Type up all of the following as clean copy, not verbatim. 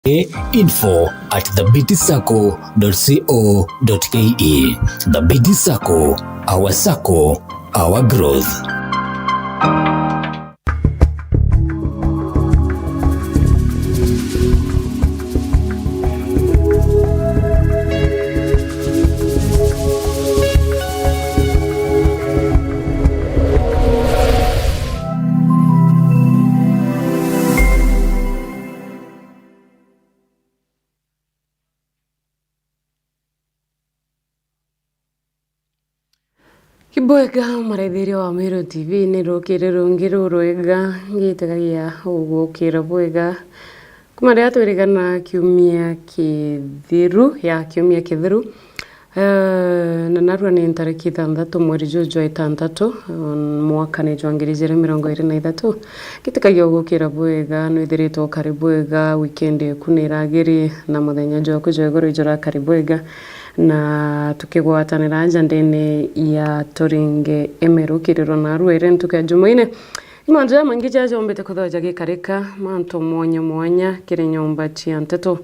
info@thebitsacco.co.ke. The BT Sacco, our sacco, our growth. Kiboega marethirio wa Meru Tv ni rukire rungi rurwega ngitagagia ugukira bwega kumaria twirigana kiumia kithiru na narua ni tariki 6 mweri Juju 6 mwaka ni 2023 gitagagia ugukira bwega nwithiritwo karibwega weekend kuniragiri na muthenya joko jegoro ijora karibwega na tukigwatanira njandene ya TURINGE Meru kiriro na rwere ntuka jumaine imanja mangija jombete kuthoja gikarika manto mwanya kire nyomba chia nteto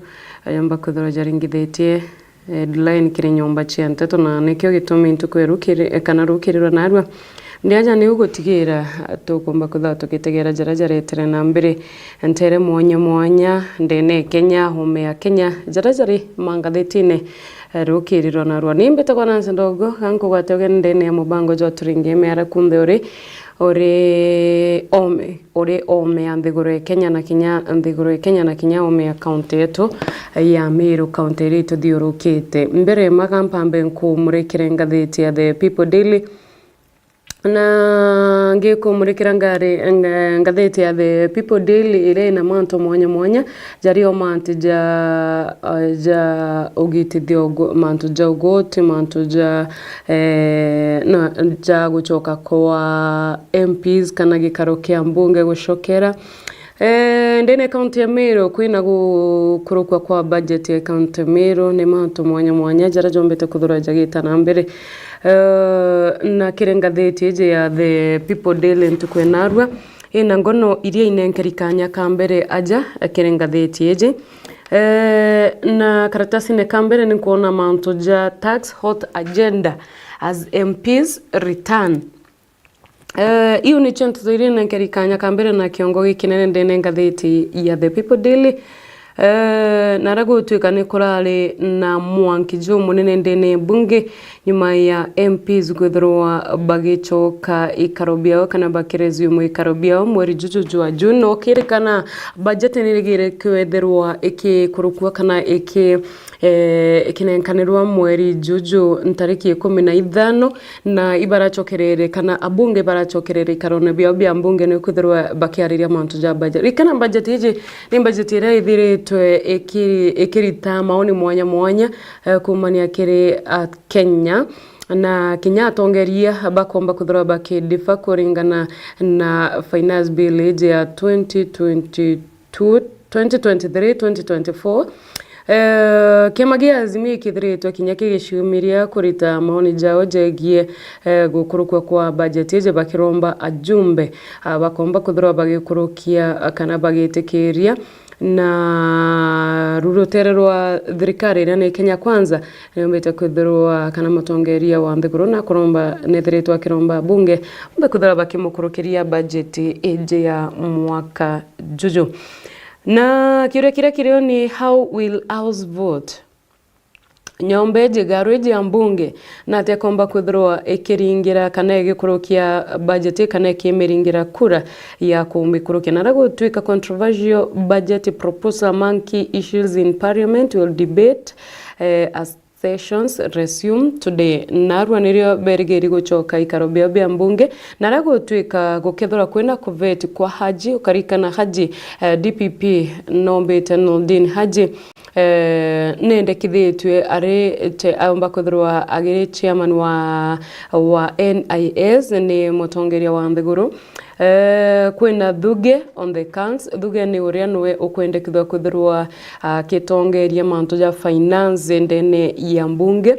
ayamba kuthoja ringithetie headline kire nyomba chia nteto na nekyo gitumi ntukwerukire kana rukiriro na rwa ndiaja ni ugotigira tukomba kutha tukitegera jarajaretere na mbere ntere mwanya ndene Kenya home ya Kenya jarajari mangathetine rukiriro na rwa nimbete kwa nanse ndogo kanko gwatege ndene ya mubango jo TURINGE mera kunde ore ome andhigoro Kenya na Kenya ome account yetu ya Meru county rito diorokete mbere magampambe nkumurikire ngatheti ya The People Daily na ngikumurikira ngatheti ya The People Daily ile na manto mwanya jario manto ja ugiti DOGO manto ja ugoti manto ja ja guchoka kwa MPs kana gikaro kia mbunge gushokera ndene county ya Meru kwina gukurukwa kwa budget ya county Meru ni manto mwanya jara jombete kuthura jagita na mbere na kirengatheti eje ya The People Daily ntukwenarwa ina ngono iria inenkerikanya kambere aja kirengatheti eje na karatasi ne kambere ni kuona manto ja tax hot agenda as MPs return iyo ni chonto zoiri inenkerikanya kambere na kiongogi kinene ndene ngatheti ya The People Daily narago tuika ni kurale na mwankijo munene ndene bunge nyuma ya MPs gwithroa bagichoka ikarobia kana bakirezio mu ikarobia mweri Juju wa June okirikana budget ni rigire kwetherwa ikikurukwa kana ikinenkanirwa mweri Juju ntariki 15 na ibarachokerere kana abunge barachokerere karone bia mbunge ni kwetherwa bakiariria mantu ja budget ikana budget ije ni budget ira ithire twe ekirita maoni mwanya kumania kire Kenya na Kenya atongeria bakomba kuthora bakidifa kuringana na finance bill ya 2023-2024 kemagia azimia kithretwa Kenya kigishumiria kurita maoni jao jegie gukurukwa kwa budget je bakiromba ajumbe bakomba kuthora bagikurukia kana bagitekeria na rurotererwa thirikari na Kenya kwanza niyombete kuthirwa kana matongeria wa nthiguru na kuromba nethiretwa kiromba bunge mbe kuthira bakimukurukiria budget eje ya mwaka Juju na kirekire ni how will house vote nyombe jigaruji ya mbunge na tekomba kuthirwa ikiringira kana igikurukia budget kana ikimiringira kura ya kumikurukia na rago tuika controversial budget proposal among key issues in parliament will debate as sessions resume today narwa nirio berigeri guchoka ikarobia bia mbunge na rago tuika gukethora kwena kuveti kwa Haji ukarikana Haji DPP nombe Tenodin Haji nende kithetwe are te amba kuthirwa agire chairman wa NIS ni mutongeria wa nthiguru kwena Thuge on the counts Thuge ni uria nwe ukwendekithwa kuthirwa kitongeria manto ja finance ndene ya mbunge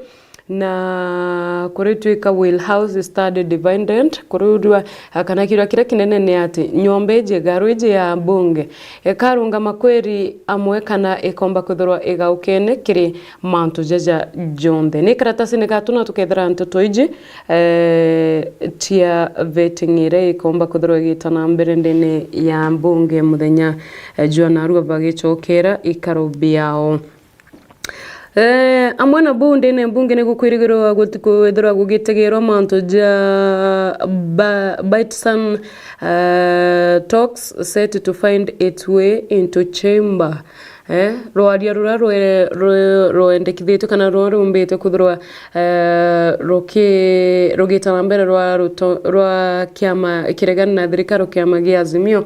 na kuritwika wheelhouse study dependent kurudwa kana kira kinene ni ati nyombe je garuje ya bunge ekarunga makweri amwe kana ekomba kuthirwa igaukene kiri mantu jaja jonde ni karatasi ni gatuna tukethera ntoto iji tia vetingire ikomba kuthirwa gitana mbere ndene ya bunge muthenya juanaru bagicokera ikarobiao amwana bunde ne bunge ne gukwirigiro gukwithirwa gugitegero mantu ja Biteson talks set to find its way into chamber roaria rura roendekithitwe kana rumbite kuthirwa rogitana mbere rwa kiama kiregana na thirikari kiama gia Azimio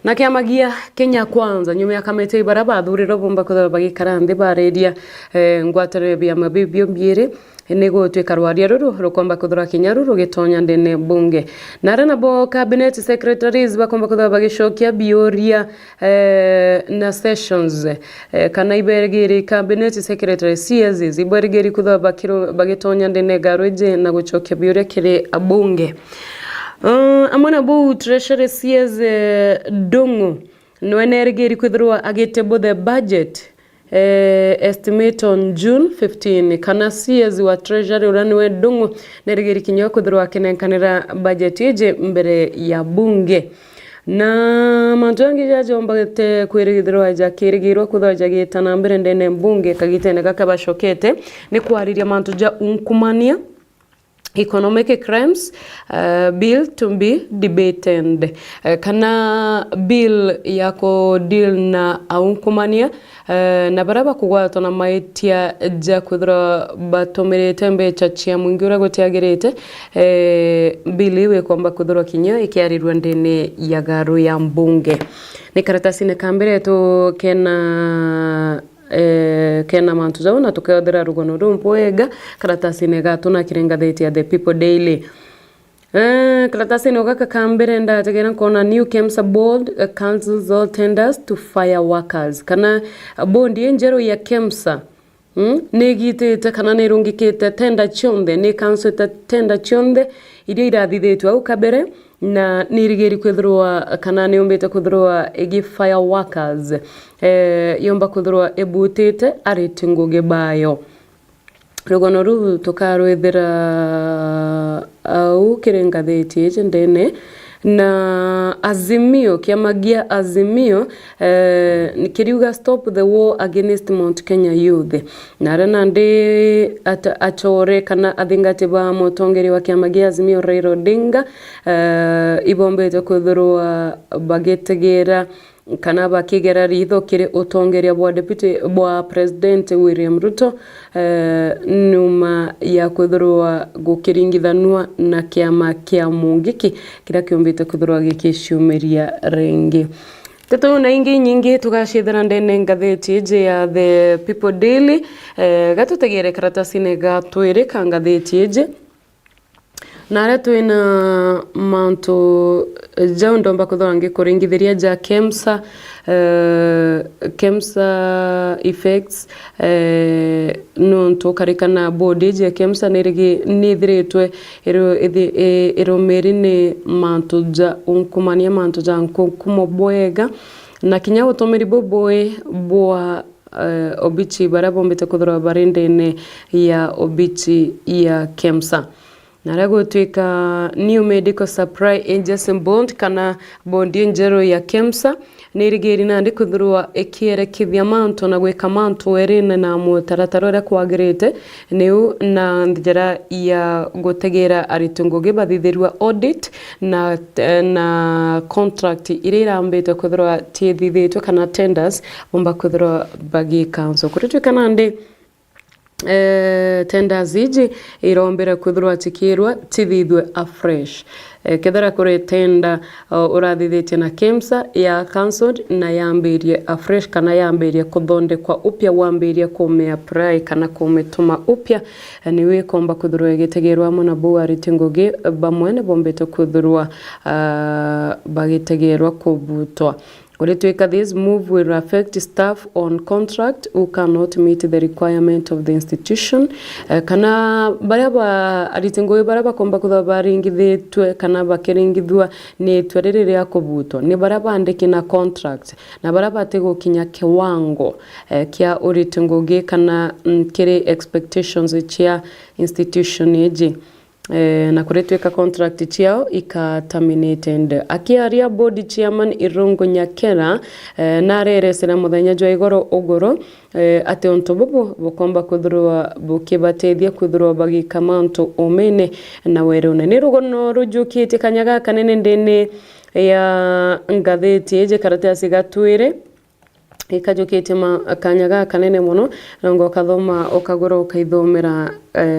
na kiama gia Kenya Kwanza nyuma ya kamete ibara bathuriro bomba kuthirwa bagikara nthi baredia ngwatere bia mabibio biere nego tweka rwaria ruru rukomba kuthira Kenya ruru gitonya ndene bunge na bo cabinet secretaries bakomba kuthira bagishokia bioria na sessions kana ibergeri cabinet secretary CS ibergeri kuthira bagitonya ndene garuje na guchokia bioria kire abunge amana bo treasury CS dongo no energeri kuthira agitebo the budget estimate on June 15 kana CS wa treasury uraniwe dungu nerigeri kinyo kuthirwa kinenkanira budget ije mbere ya bunge na mantongi jaje ombagete kwirigirwa ja kirigirwa kuthwa jagitana mbere ndene bunge kagitene kakabashokete ni kwariria mantu ja unkumania economic crimes bill to be debated kana bill yako deal na aunkumania na baraba kugwatwa na maitia ja kuthira batomerete mbecha chia mwingi ura gutiagirite bill iwe kwamba kuthirwa kinya ikiarirwa ndene ya garu ya mbunge ni karatasi ne kambere to kena mantu zauna tukaodera rugono rumpoega karatasi ne gatuna kirengatheti ya The People Daily karatasi no gaka kambere nda tegera kona new KEMSA board cancels all tenders to fire workers kana bondi enjero ya KEMSA negitete kana nerungikete tender chonde ne cancel tender chonde iria irathithitwe au kabere na nirigeri kwithirwa kana ni umbite kwithirwa egi fire workers yomba kwithirwa ebutite aritinguge bayo rugono ru tukarwethera au kirengatheti ije ndene na Azimio kiamagia Azimio nikiriuga stop the war against Mount Kenya youth na rena ndi achore kana athingati ba mutongeri wa kiamagia Azimio Raila Odinga ibombete kuthirwa bagetegera kana bakigera ritho kiri utongeria bwa deputy bwa president William Ruto numa ya kuthirwa gukiringithanwa na kiama kia mungiki kira kiombite kuthirwa gikishumiria rengi teto na ingi nyingi tugashithira ndene ngatheti ije ya The People Daily gatutegere karatasi ne gatwire kangatheti ije na twina manto jaundomba kuthora ngikuringithiria ja KEMSA effects no ntukarikana body ja KEMSA nithiritwe iromeri ni manto ja unkumania manto ja nkumo bwega na kinya utomeri boboe bwa obichi barabombete kuthora barindene ya obichi ya KEMSA narago twika new medical supply agency bond kana bondi njero ya KEMSA nirigeri nandi kuthirwa ekiere kithia manto na gweka manto werene na mutaratara kwagirite niu na njera ya gutegera aritunguge bathithirwa audit na contract irira mbete kuthirwa tithithitwe kana tenders bomba kuthirwa bagi council kuritwika nandi tenders iji irombera kuthirwa tikirwa tithithwe afresh kethera kure tenda urathithite na KEMSA ya cancelled na yambirie afresh kana yambirie kuthonde kwa upya wambirie kume apply kana kumetuma upya niwe komba kuthirwa gitegerwa mona bo aritingoge bamwene bombete kuthirwa bagitegerwa kubutwa Kuretweka this move will affect staff on contract who cannot meet the requirement of the institution. Kana baraba aritingo baraba komba kutha baringithitwe kana bakiringithwa ni twerere ria kubuto ni baraba andiki na contract na baraba tego kinya kiwango kia uritingo ge kana kire expectations chia institution eje na kuretweka contract chiao ika terminated. Akiaria board chairman Irungu Nyakera na reresera muthenya jwa igoro ogoro ate ontobobo bokomba kuthurwa bukibateithia kuthurwa bagika manto omene na werone ni rugono rujukite kanyaga kanene ndene ya ngatheti eje karatasi gatwire ikajukite kanyaga kanene muno ngo kathoma okagora ukaithomera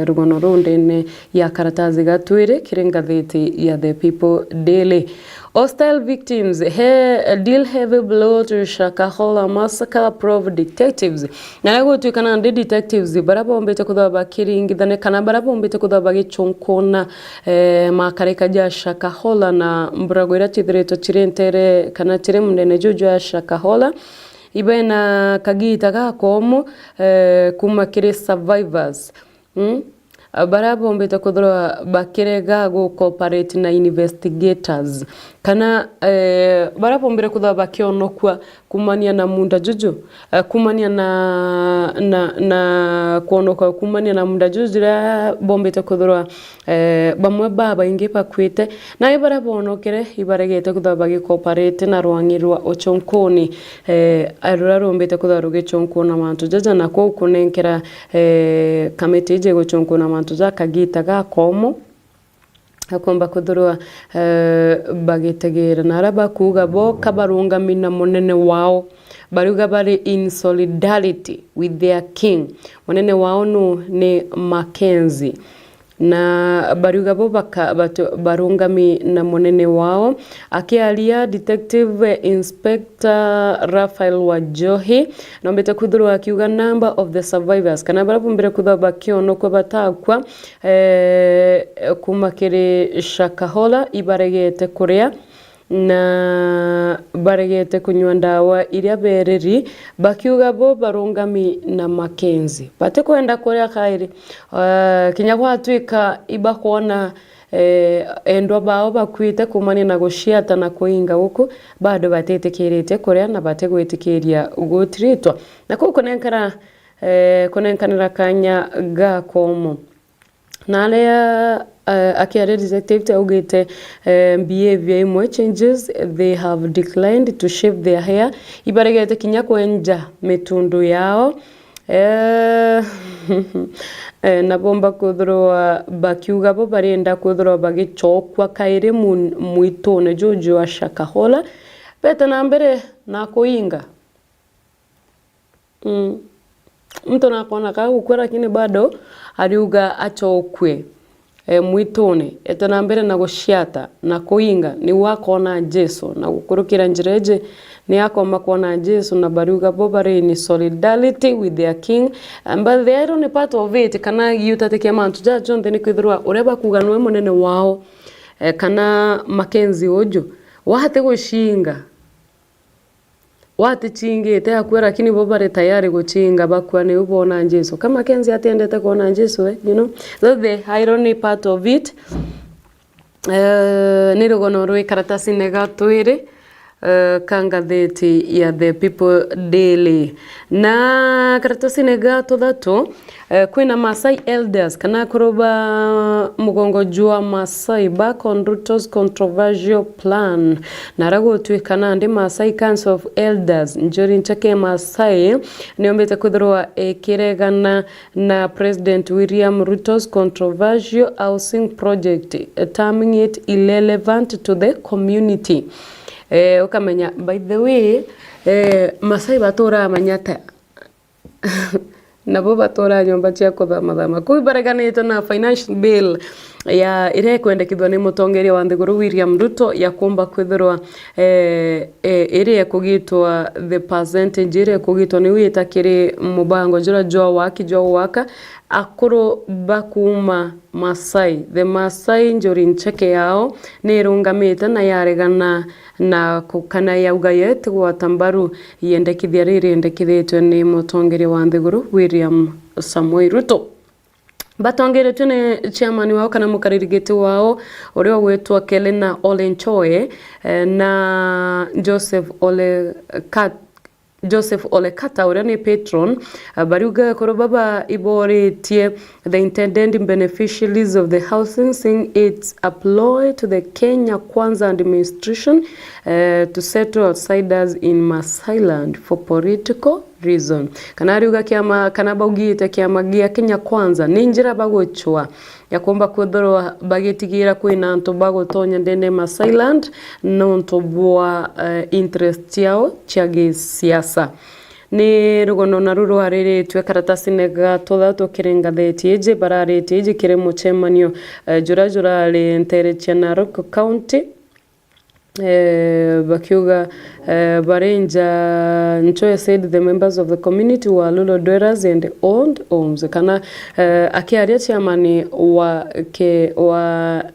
rugono rundene ya karatazi gatwire kiringatheti ya The People Daily. Hostile victims deal heavy blow to Shakahola massacre prove detectives. Narago tukana ndi detectives barabombete kuthaba kiringithane kana barabombete kuthaba gichunkona makareka ja Shakahola na mburagwira chithireto chirentere kana chire munene jojo ya Shakahola ibena kagita gakomo kuma kire survivors barabombete kuthora bakirega go cooperate na investigators kana barabombere kuthora bakionokwa kumania na munda juju kumania na kuonokwa kumania na munda juju bombete kuthora bamwe baba inge pakwite na ibarabonokere ibaregete kuthora bagi cooperate na rwangirwa ochonkoni arurarombete kuthora rugichonkona mantu jaja na ko kunenkera kamete je gochonkona mantu zakagita gakomo akomba kuthurwa bagitegera naraba kuga bo kabarungamina munene wao baruga bari in solidarity with their king. Munene wao no ni Mackenzie na baruga bo barungami na munene wao akialia detective inspector Rafael Wajohi nombete kuthurwa akiuga number of the survivors kana barabumbire kuthaba kiono kwa batakwa kumakire Shakahola ibaregete kuria na baregete kunywa ndawa iria bereri bakiuga bo barungami na Mackenzie bate kwenda kuria kairi kinyagwa twika ibakona endwa bao bakwite kumani na gushiata na kuinga huko bado batetekirite kuria na bategwitikiria gutritwa na kukonenkara konenkanira kanya gakomo nalea akiare detective augite behavior imwe changes they have declined to shave their hair ibaregete kinya kwenja metundu yao na bomba kuthurwa bakiuga bo barenda kuthurwa bagichokwa kaire muitone jojo wa Shakahola beta na mbere na kuinga mtu nakona kagukora kini bado ariuga achokwe mwitone etana mbere na gushiata na kuinga ni wakona Jesu na gukurukira njireje ni akoma kuona Jesu na baruga bobare ni solidarity with their king but they are only part of it kana yutatekia mantu ja jonde ni kwithirwa ureba kuganwe munene wao kana Mackenzie ojo wahate gushinga wate chingete akwera lakini bobare tayari guchinga bakwa ni ubona Jesu kama Mackenzie atendete kuona Jesu you know that's the irony part of it ni rugono rwe karatasi negatwire kangatheti ya The People Daily na karatasi negato thato kwina Masai elders kana kuroba mugongo jua Masai back on Ruto's controversial plan narago twikana ndi Masai Council of Elders njori nchake Masai niombete kuthurwa kiregana na President William Ruto's controversial housing project terming it irrelevant to the community. Ukamenya by the way Masai batora manyata nabo batora nyomba cia kuthama thama kuibareganite na financial bill ya ire kwendekithwa ni mutongeria wa Nthiguru William Ruto ya kumba kwithirwa ire kugitwa the percentage ire kugitwa ni wita kiri mubango jura jwa waka akuru bakuma Masai the Masai njuri ncheke yao ni irungamite na yaregana na kukana yauga yete gwatambaru yendekithia riri yendekithitwe ni mutongeria wa Nthiguru William Samoei Ruto. Batongeretwe ni chairman wao kana mukaririgiti wao uria wetwa Kelena Olenchoe na Joseph Olekata uria ni patron bariuga koro baba iboretie the intended beneficiaries of the housing saying it's a ploy to the Kenya Kwanza administration to settle outsiders in Masailand for political reason. Kanariuga kiama kanabaugiite kiama gia Kenya Kwanza ninjira bagochwa ya kumba kwithirwa bagitigira kwina antu bagotonya ndene Masailand nonto bwa interest yao chia siasa ni rugono na ruru harire twe karatasi nega toda kirengatheti eje bararete eje kire muchemanio jura le ntere Narok County bakiuga barenja Nchoe said the members of the community were Lulo dwellers and owned homes kana akiaria chairman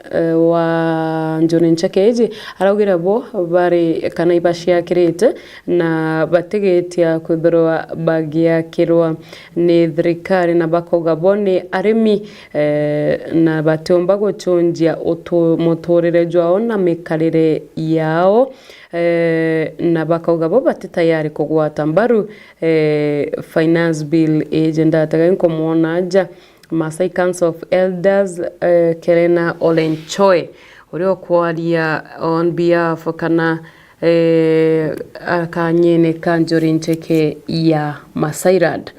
wa Njoni Nchakeji araugira bo bari kana ibashia kirete na bategetia kwithirwa bagia kirwa ni thirikari na bakoga bone arimi na batomba gochonjia muturire jwao na mikarire yao na bakauga bo bati tayari kugwata mbaru finance bill agenda taganko monaja Masai Council of Elders Kelena Olenchoe urio kwaria on behalf kana akanyene kanjori ncheke ya Masailand.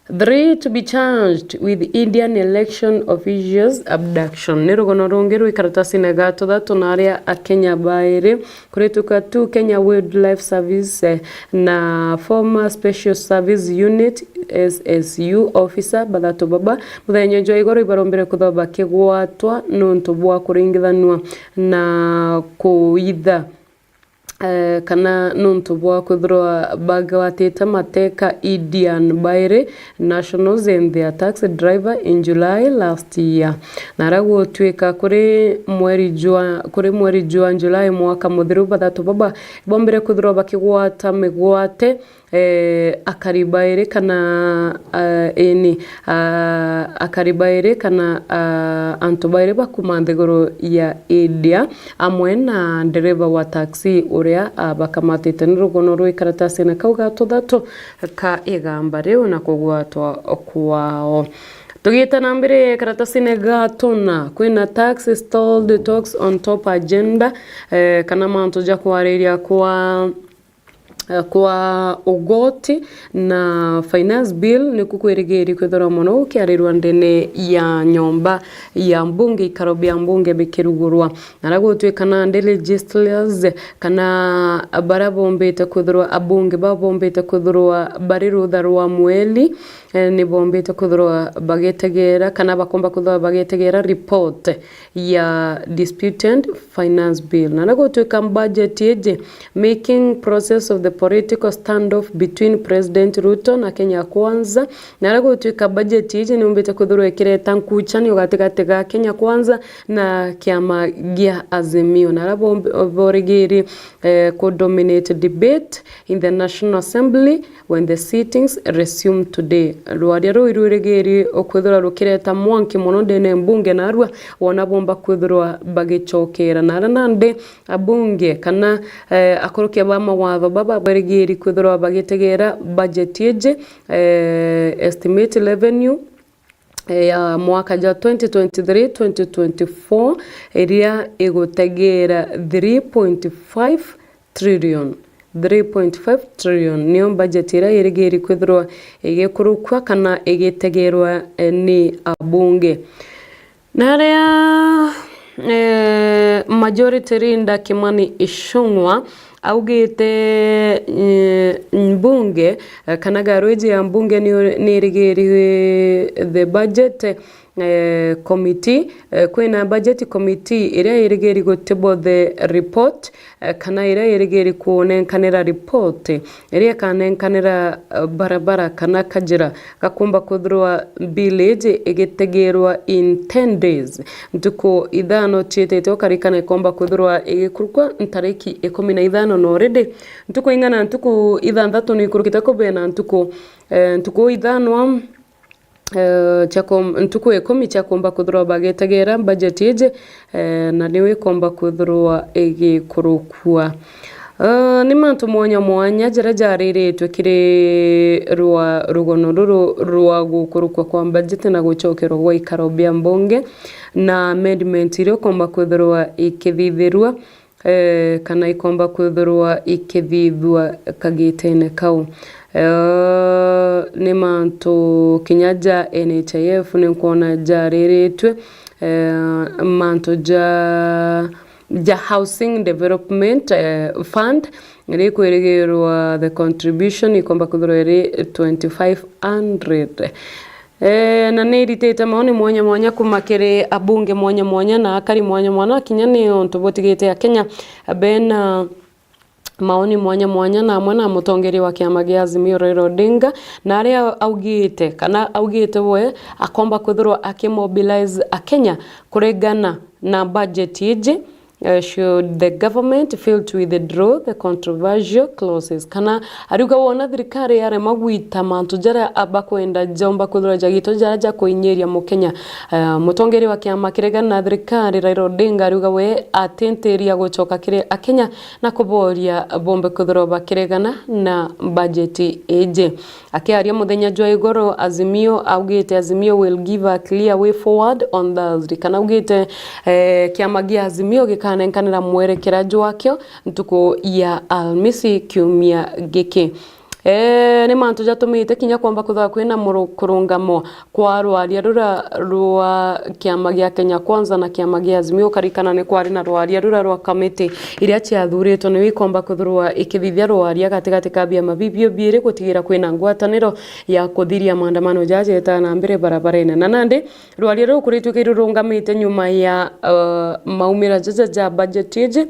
3 to be charged with Indian election officials abduction. Nirugono rongeru ikaratasi negato dato naria a Kenya baire kuretuka 2 Kenya Wildlife Service na former Special Service Unit SSU officer badato baba muthenyo jo igoro ibarombere kuthoba kigwatwa nonto bwa kuringithanwa na kuitha kana nonto bwa kwithirwa bagawatite mateka Indian baire nationals and their taxi driver in July last year. Narago tweka kuri mweri jua July mwaka muthiru bathatu baba bombere kwithirwa bakigwata migwate akaribaire kana akaribaire kana antobaire bakuma Nthiguru ya India amwe na dereva wa taxi uria bakamatite nirugono rwi karatasi na kauga tuthatu ka igamba riu na kugwatwa kwao. Tugita na mbere karatasi negatona kwina tax stalled talks on top agenda kana manto ja kwariria kwa ugoti na finance bill ni kukwirigiri kwithora muno ukiarirwa ndene ya nyomba ya mbunge ikarobi ya mbunge bikirugurwa naragotwekana ndele legislators kana barabombete kwithorwa abunge babombete kwithorwa barirutha rwa mweli ni bombete kwithorwa bagetegera kana bakomba kwithorwa bagetegera report ya disputed finance bill naragotweka budget yeje making process of the political standoff between President Ruto na Kenya Kwanza naragotweka budget yeje ni bombete kwithorwa ikireta nkuchani ugategatega Kenya Kwanza na kiama gia Azimio naraborigiri co-dominate debate in the National Assembly when the sittings resume today. Rwaria ruirugeri okwithora rukireta mwanki muno ndene mbunge narwa wona bomba kwithorwa bagicokera naranande abunge kana akorokia ba mawatho baba barigeri kwithorwa bagitegera budget yeje estimate revenue ya mwaka ja 2023-2024 iria igotegera 3.5 trillion 3.5 trillion niyo budget ira irigeri kwithirwa igekurukwa kana igitegerwa ni abunge naria majority rinda Kimani Ichung'wa augite mbunge kana garweji ya mbunge ni irigeri the budget committee kwina budget committee iria irigeri gutebo the report kana iria irigeri kunenkanira report iria kanenkanira barabara kana kajira gakumba kuthurwa village igitegerwa in 10 days ntuko ithano chietete okarikana ikomba kuthurwa igikurukwa ntariki 15 no already ntuko ingana ntuko ithanthatu ni kurukita kubena ntuko ithano ntuko 10 chakomba kuthurwa bagetegera budget ije na niwe komba kuthurwa igikurukwa ni mantu mwanya jara jariretwe kiri rugono rwa gukurukwa kwa budget na gucokerwa gwa ikaro bia mbunge na amendment irio komba kuthurwa ikithithirwa kana ikomba kuthurwa ikithithwa kagitene kau ni mantu kinyaja NHIF ni kuona jariretwe mantu ja housing development fund iri kweregerwa the contribution ikomba kuthurwa iri 2500 na niritete maoni mwanya kumakire abunge mwanya na akari mwanya kinya ni onto botigete ya Kenya ben maoni mwanya na amwe na mutongeri wa kiama gia Azimio Raila Odinga na aria augite we akomba kuthurwa akimobilize a Kenya kuregana na budget ije should the government fail to withdraw the controversial clauses kana aruga wona thirikari yare magwita mantu jara abakwenda jomba kuthura jagito jara kuinyeria mukenya mutongeri wa kiama kiregana na thirikari Raila Odinga aruga we atenteria gucoka kire akenya na kuboria bombe kuthura bakiregana na budget ije akiaria muthenya jwa igoro Azimio augite Azimio will give a clear way forward on Thursday kana augite kiama gia Azimio kanenkanira mwerekera jwakyo ntuko ya almisi kiumia giki ni mantu jatumite kinya kwamba kutha kwina kurungamo kwa rwaria rwa kiama gia Kenya Kwanza na kiama gia Azimio karikana ni kwari na rwaria rwa committee iria ciathuritwo ni wikomba kuthurwa ikithithia rwaria gatigati ka bia mabibio biire gutigira kwina ngwataniro ya kuthiria maandamano jaje ta na mbere barabara-ine na nandi rwaria rukuritwe kirurungamite nyuma ya maumira ja budget ije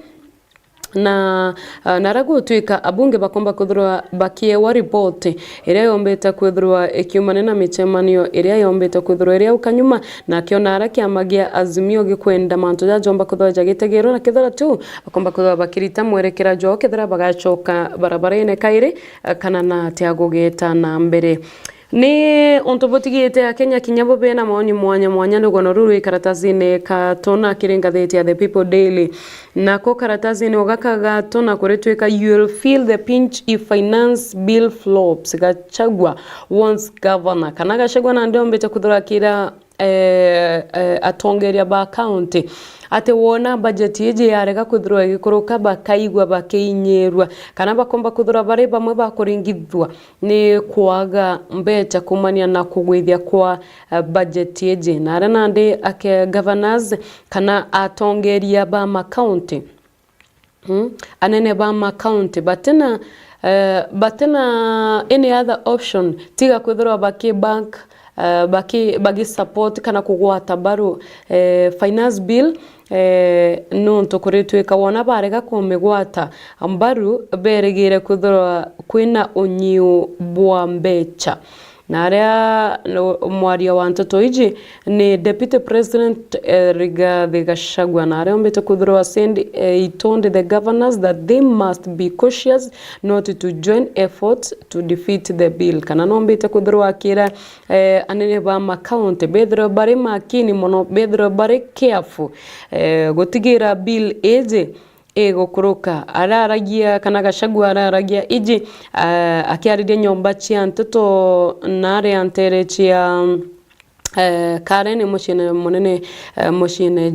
na naragutwika abunge bakomba kuthurwa bakiewa report iria yombeta kuthurwa ikiumana na michemanio iria yombeta kuthurwa iria ukanyuma na kiona ara kiama gia Azimio gikwenda mantu jomba kuthurwa jagitegero na kithara tu bakomba kuthurwa bakirita mwerekera jo kithara bagacoka barabara-ine kairi kana na tiagugeta na mbere ni ontobotigete ya Kenya kinyabo bena maoni mwanya nugono ruru ikaratazine katona kiringatheti ya The People Daily nako karatazine ogakaga tona kuretweka you'll feel the pinch if finance bill flops Gachagua once governor kana Gachagua na ndio mbete kuthura kira atongeria ba county ate wona budget ije yarega kuthurwa igikuruka bakaigwa bakeinyerwa kana bakomba kuthura bare bamwe bakuringithwa ni kwaga mbeta kumania na kugwithia kwa budget ije na nande ake governors kana atongeria ba ma county anene ba ma county batena any other option tiga kuthurwa baki bank bagi support kana kugwata baru finance bill no ntokoretweka wona barega kumegwata ambaru beregere kuthurwa kwina unyiu bwa mbecha na aria mwaria wa ntoto iji ni deputy president Rigathi Gachagua na aria ombete kuthurwa he told the governors that they must be cautious not to join efforts to defeat the bill kana no ombete kuthurwa akira anene ba account bedro bare makini mono bedro bare careful gutigira bill eje gukuruka araragia kana Gachagua araragia iji akiariria nyomba cia ntoto nare antere cia Karen mushine munene mushine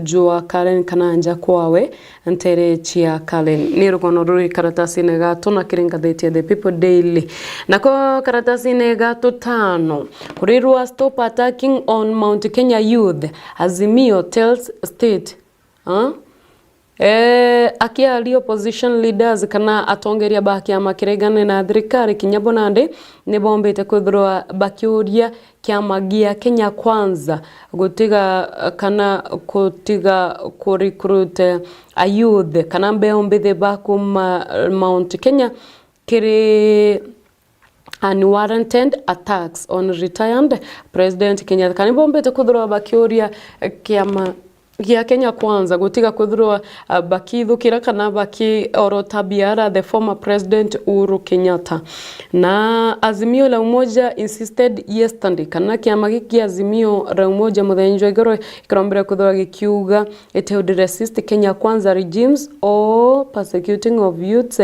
jwa Karen kana nja kwawe ntere cia Karen ni rugono ruri karatasi-ine gatona kiringatheti ya The People Daily nako karatasi-ine gatutano kurirwa stop attacking on Mount Kenya youth Azimio tells state Akiaria opposition leaders kana atongeria baki amakiregane na thirikari kinyabo nandi ni bombete kwithirwa bakiuria kiama gia Kenya Kwanza gutiga kana kutiga ku recruit a youth kana mbeombethe bakuma Mount Kenya kiri unwarranted attacks on retired President Kenya kana bombete kwithirwa bakiuria kiama gia Kenya Kwanza gutiga kwithirwa bakithukira kana baki orotabiara the former president Uhuru Kenyatta. Na Azimio la Umoja insisted yesterday kana kiama giki Azimio la Umoja muthenjwa igoro ikrombera kwithirwa gikiuga it would resist Kenya Kwanza regimes or persecuting of youths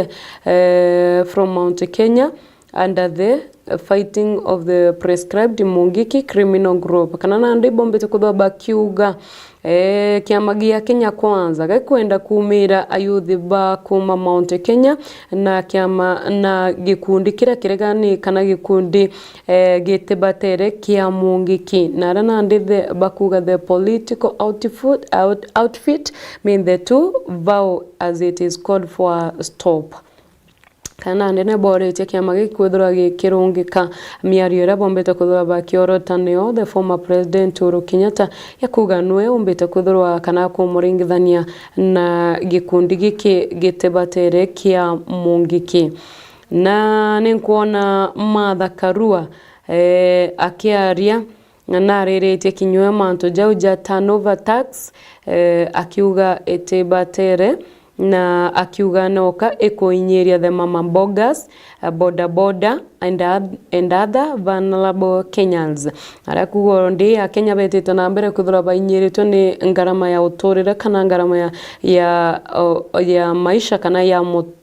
from Mount Kenya under the fighting of the prescribed Mungiki criminal group. Kana nandi bombete kwithirwa bakiuga kiama gia Kenya Kwanza gakwenda kumira ayuthi ba kuma Mount Kenya na kiama na gikundi kira kiregani kana gikundi gitebatere kia Mungiki na nandi bakuga the political outfit mean the two vow as it is called for stop. Kana ndene borete kiama gikwithirwa gikirungika miario ira bombete kwithirwa bakiorotanio the former president Uhuru Kenyatta yakuga nwe ombete kwithirwa kana kumuringithania na gikundi giki gitebatere kia Mungiki. Na ninkuona Martha Karua akiaria na rerete kinywe manto jauja turnover tax akiuga etebatere na akiuga noka ekoinyeria the mama bogas boda and other vulnerable Kenyans. Arakugo ndi ya Kenya betete na mbere kuthura bainyeritwe ni ngarama ya uturire kana ngarama ya maisha kana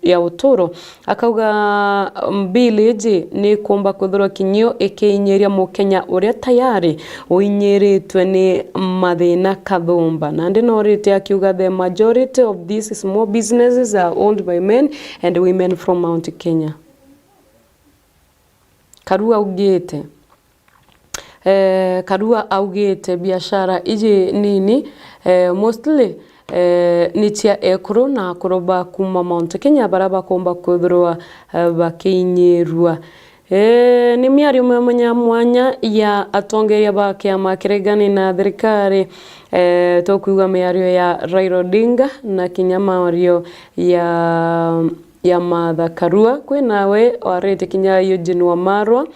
ya uturo. Akauga mbili ni kumba kuthura kinyo ekeinyeria mu Kenya uria tayari uinyeritwe ni mathina kathumba. Na ndi norite akiuga the majority of these small businesses are owned by men and women from Mount Kenya. Karua augete biashara iji nini mostly ni tia ekuru na kuroba kuma Mount Kenya baraba komba kuthirwa bakinyerua. Ni miari mwanya ya atongeria baki amakiregani na thirikari tokuga miario ya Raila Odinga na kinyamario ya Martha Karua kwinawe warete kinya Eugene Wamarwa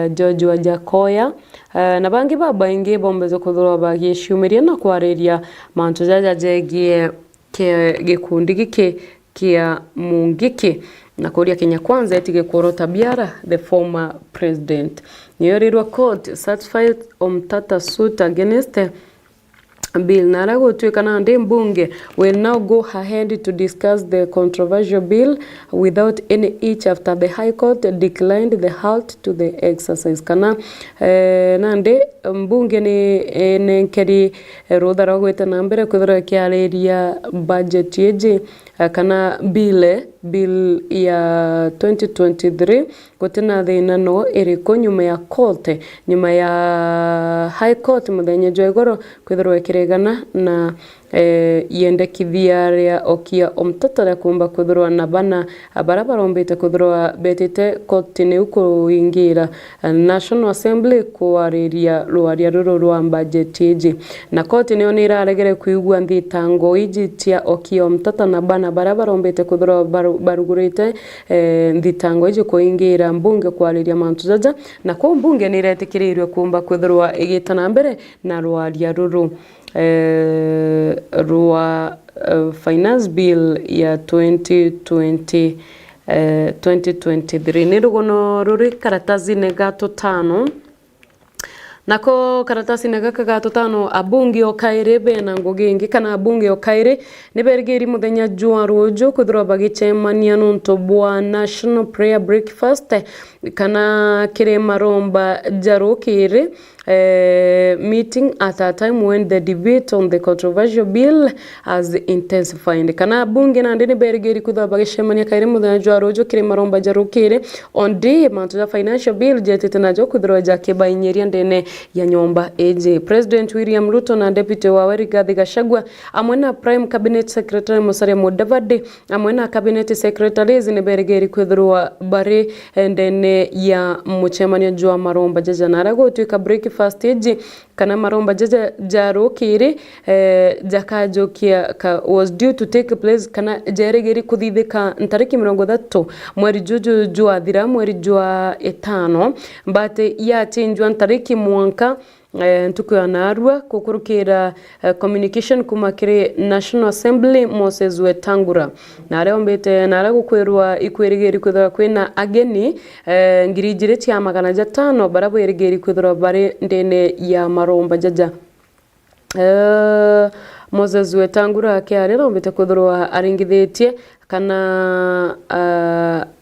George Wajakoya na bangi babaingi bombezo kuthirwa bagishumiria na kwareria mantu jaja jegie gikundi giki kia Mungiki na kuria Kenya Kwanza etige kuorota biara the former president. Niyorirwa court certified omtata suit against bill narago tuikana ndi mbunge will now go ahead to discuss the controversial bill without any hitch after the High Court declined the halt to the exercise. Kana nande mbunge ni nenkeri rodara gweta na mbere kuthira kiareria budget yeje kana bill ya 2023 gutena thina no iriko nyuma ya court nyuma ya High Court muthenya jwegoro kwithirwa kiregana na yendekithia ria okia omtatara kumba kuthirwa na bana barabarombete kuthirwa betete court ni ukuingira National Assembly kuariria rwaria ruru rwa budget yeje na court ni oniraregere kuigua thitango ijitia okia omtata na bana barabarombete kuthirwa barugurite thitango ije kuingira mbunge kwariria mantu jaja na kwa mbunge ni retikiriirwe kumba kuthirwa igitana mbere na rwaria ruru rwa finance bill ya 2023 ni rugono ruri karatazi negato tano nako karatasi nagaka gato tano abungi okaire bena ngogengi kana abungi okaire nibergeri muthenya jua rojo kuthirwa bagichemania nonto bwa national prayer breakfast kana kire maromba jarokire meeting at a time when the debate on the controversial bill has intensified. Kana bunge na ndene bergeri kuthirwa bagishemania kaire muthenya jua rojo kire maromba jarokire on day mantu ya financial bill jetete najo kuthirwa jake bainyeria ndene ya nyomba eje. President William Ruto na Deputy wa Rigathi Gachagua amwe na Prime Cabinet Secretary Musalia Mudavadi amwe na Cabinet Secretaries ne berigeri kwithirwa bari ndene ya muchemanio jwa maromba jaja narago tuika breakfast eje kana maromba jaja jarokiri jakajokia was due to take place kana jerigeri kuthithika ntariki 30 mweri juju jwa thira mweri jwa 5 mbate ya chinjwa ntariki mwanka ntuku ya narua kukurukira communication kumakire National Assembly Moses Wetangura nare mbete nara gukwerwa ikwerigeri kwithira kwina ageni ngirijire cia 500 barabo yerigeri kwithira bare ndene ya maromba jaja Moses Wetangura akiarira mbete kwithirwa aringithetie kana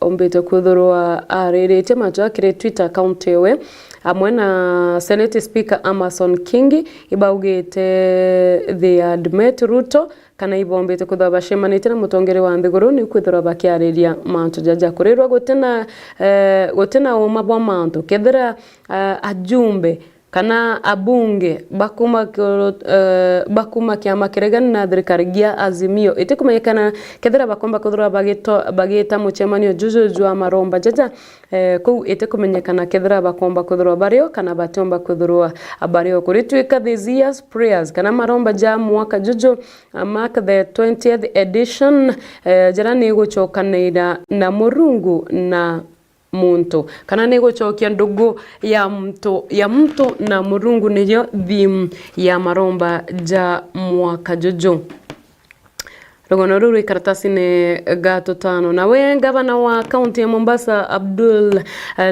ombete kwithirwa arerete matwakire Twitter account yewe amwe na Senate Speaker Amason Kingi ibaugite they had met Ruto kana ibombete kwithirwa bashemanite na mutongere wa nthiguru ni kwithirwa bakiareria mantu jaja kurirwa gutena uma bwa mantu kethira ajumbe kana abunge bakuma kiama kiregana na thirikari gia Azimio itikumenyekana kethira bakomba kuthura bagita muchemanio juju jwa maromba jaja ku itikumenyekana kethira bakomba kuthura bario kana batomba kuthura bario kuritwika these years prayers kana maromba ja mwaka juju mark the 20th edition jarani guchokanira na Murungu na muntu kana nego chokia ndugu ya mtu na Murungu niyo theme ya maromba ja mwaka juju Rogono ruru karatasi ne gato tano na we gavana wa county ya Mombasa Abdul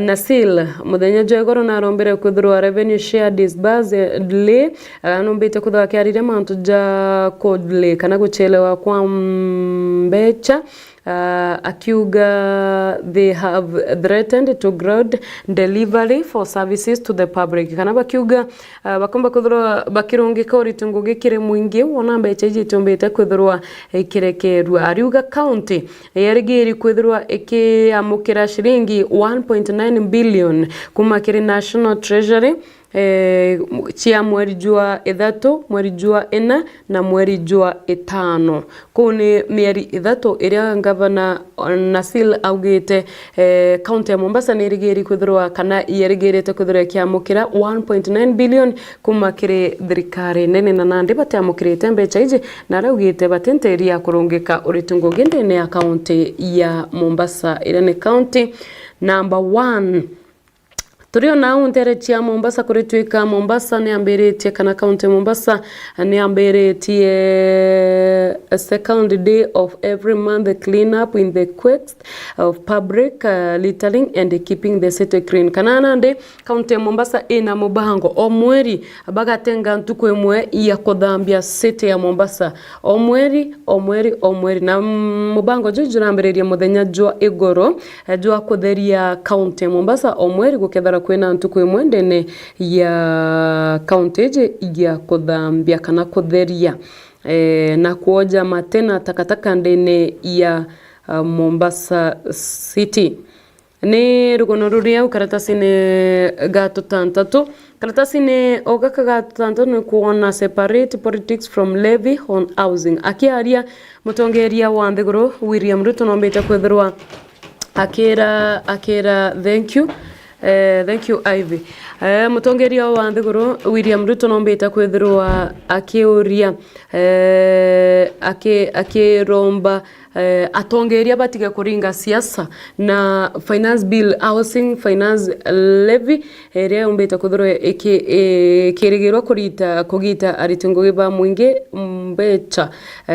Nasil muthenya jegoro na rombere kuthurwa revenue share disburse delay anombite kuthwa kiarire mantu ja code kana guchelewa kwa mbecha akiuga they have threatened to ground delivery for services to the public kana bakiuga bakomba kuthurwa bakirungika uritungu gikire mwingi wona mbecha ijitumbite kuthurwa kirekerwa ariuga county yarigiri kwithirwa ikiamukira shilingi 1.9 billion kuma kiri National Treasury chia mweri jua 3 mweri jua 4 na mweri jua 5 kuni mieri 3 iria gavana Nasil augite county ya Mombasa nirigiri kwithirwa kana yarigirite kwithirwa kiamukira 1.9 billion kuma kiri thirikari nene na nandi batiamukirite mbecha ije na raugite batenteria kurungika uritungo gendene ya county ya Mombasa ira ni county number 1 Turio na untere chia Mombasa kuritwika Mombasa ni amberetie kana county Mombasa ni amberetie a second day of every month the clean up in the quest of public littering and keeping the city clean. Kana nande county Mombasa ina mubango omweri bagatenga ntuko emwe ya kuthambia city ya Mombasa omweri na mubango jujura ambererie muthenya jwa igoro jwa kutheria county Mombasa omweri gukethara kwena ntuku imwendene ya county ya kuthambia kana kutheria na kuoja matena takataka ndene ya Mombasa City ni rugono ruria karatasi ne gato tantatu karatasi ne ogaka gato tantatu ne kuona separate politics from levy on housing akiaria mutongeria wa nthiguru William Ruto nombeta kwethirwa akira thank you Ivy mutongeria wa nthiguru William Ruto nombeta kwethirwa akiuria akiromba atongeria batige kuringa siasa na finance bill housing finance levy ere umbeta kuthirwa kirigirwa kugita aritungo giba mwingi mbecha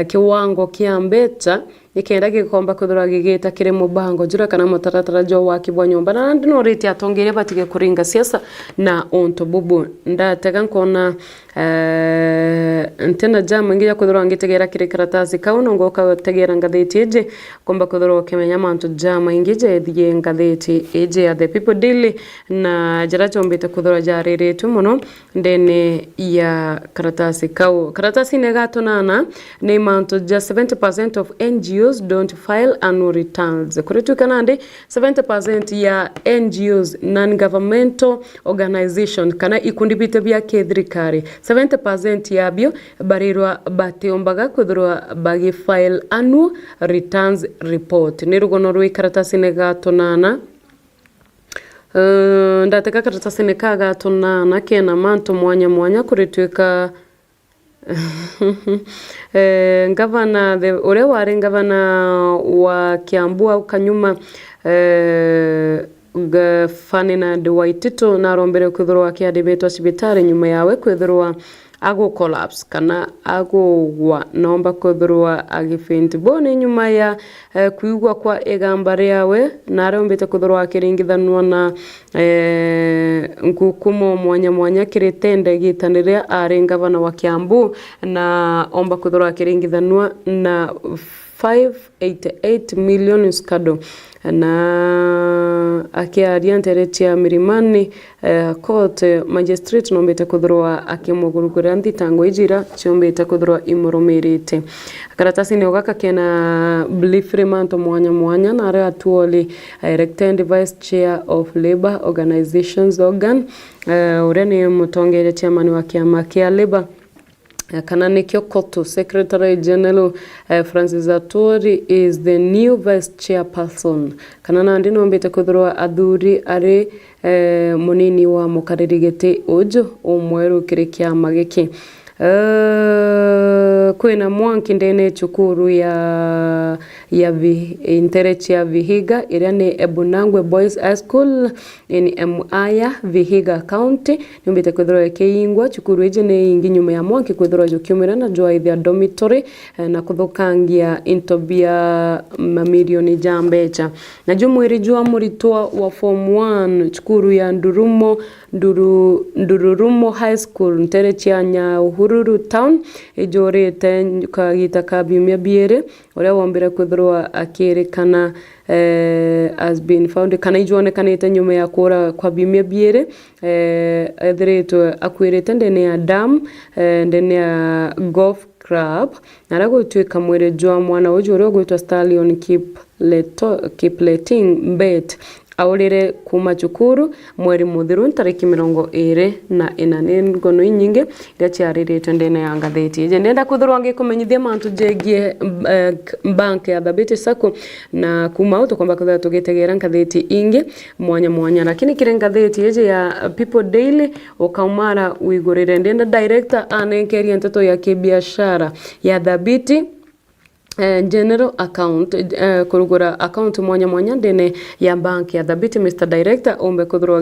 kiwango kia mbecha ikenda gikomba kuthirwa gigita kire mubango jura kana mutaratara jo wakibwa nyomba na ndino reti atongeria batige kuringa siasa na onto bubu ndatega nkona ntena jama ngiya kuthirwa ngitegera kiri karatasi kau no ngoka tegera ngatheti eje komba kuthirwa kemenya mantu jama ingije thie ngatheti eje ya The People Daily na jara chombete kuthirwa jariretu muno ndene ya karatasi kau karatasi negatonana ni mantu just 70% of NGOs don't file annual returns kuritu kanande 70% ya NGOs non-governmental organization kana ikundi bite bya kethirikari 70% yabyo barirwa bateombaga kuthirwa bagi file annual returns report ni rugono rwi karatasi negatonana ndateka karatasi negatonana kena mantu mwanya kuritwika ngavana ule wari ngavana wa Kiambu au Kanyuma Ferdinand Waitito narombere kwithirwa akiadibetwa cibitari nyuma yawe kwithirwa ago collapse kana agogwa nomba kwithirwa agifint bone nyuma ya kuigwa kwa egamba riawe narombete kwithirwa akiringithanwa na ngukumo mwanya kiritende gitaniria ari ngavana wa Kiambu na omba kwithirwa akiringithanwa na 588 million skado na akiaria ntereti ya Mirimani court magistrate nombete kuthirwa akimugurugura ntitango ijira chombete kuthirwa imurumirite karatasi ni ogaka kena Blifrement mwanya na ari atuoli elected vice chair of labor organizations organ ureni mutongere chairman wa kiama kia labor kana nikyo koto secretary general Francis Atori is the new vice chairperson kana nandi nombete kuthirwa athuri ari munini wa mukaririgete ojo omweru kirikia magiki kwina mwanki ndene chukuru ya interech ya Vihiga iria ni Ebunangwe Boys High School in Emuaya Vihiga County nimbite kwithirwa keingwa chukuru ije ni ingi nyuma ya mwanki kwithirwa jukiumira na joithia dormitory na kuthukangia intobia mamilioni jambecha na jumwiri jua muritwa wa form 1 chukuru ya Ndururumo High School interech ya Nyahururu Town ijorete kagita kabiumia biere uria wombere kwithirwa akirikana has been found kana ijonekanite nyuma ya kura kwa biumia biere ethiritwe akwirite ndene ya dam ndene ya golf club narago twika mwere jwa mwana ujo uria gwitwa Stallion Kipleting bet aurire kuma chukuru mweri muthiru tariki 24 ngono inyinge iria ciariritwe ndene ya ngatheti ije ndenda kuthirwa ngikumenyithia mantu jegie bank ya Thabiti Sacco na kuma uto kwamba kuthira tugitegera ngatheti ingi mwanya lakini kire ngatheti ije ya People Daily ukaumara uigurire ndenda director anenkeria nteto ya kibiashara ya Thabiti general account kurugura account mwanya ndene ya bank ya Thabiti Mr Director ombe kuthirwa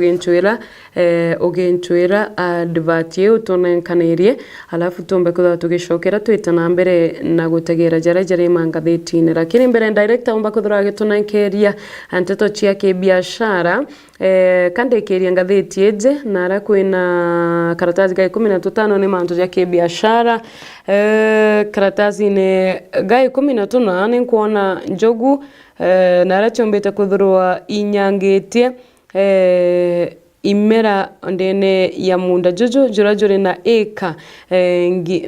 ugenchwira advert ye utonenkanerie alafu tombe kuthirwa tugicokera twitana mbere na gutegera jara mangatheti-ini lakini mbere director omba kuthirwa gitonenkeria nteto cia kibiashara kandekeria ngatheti eje nara kwina karatasi gai 15 ni mantu ya kibiashara karatasi ne gai 15 ni kuona njogu nara chombete kuthirwa inyangetie imera ndene ya munda jojo jurajure na eka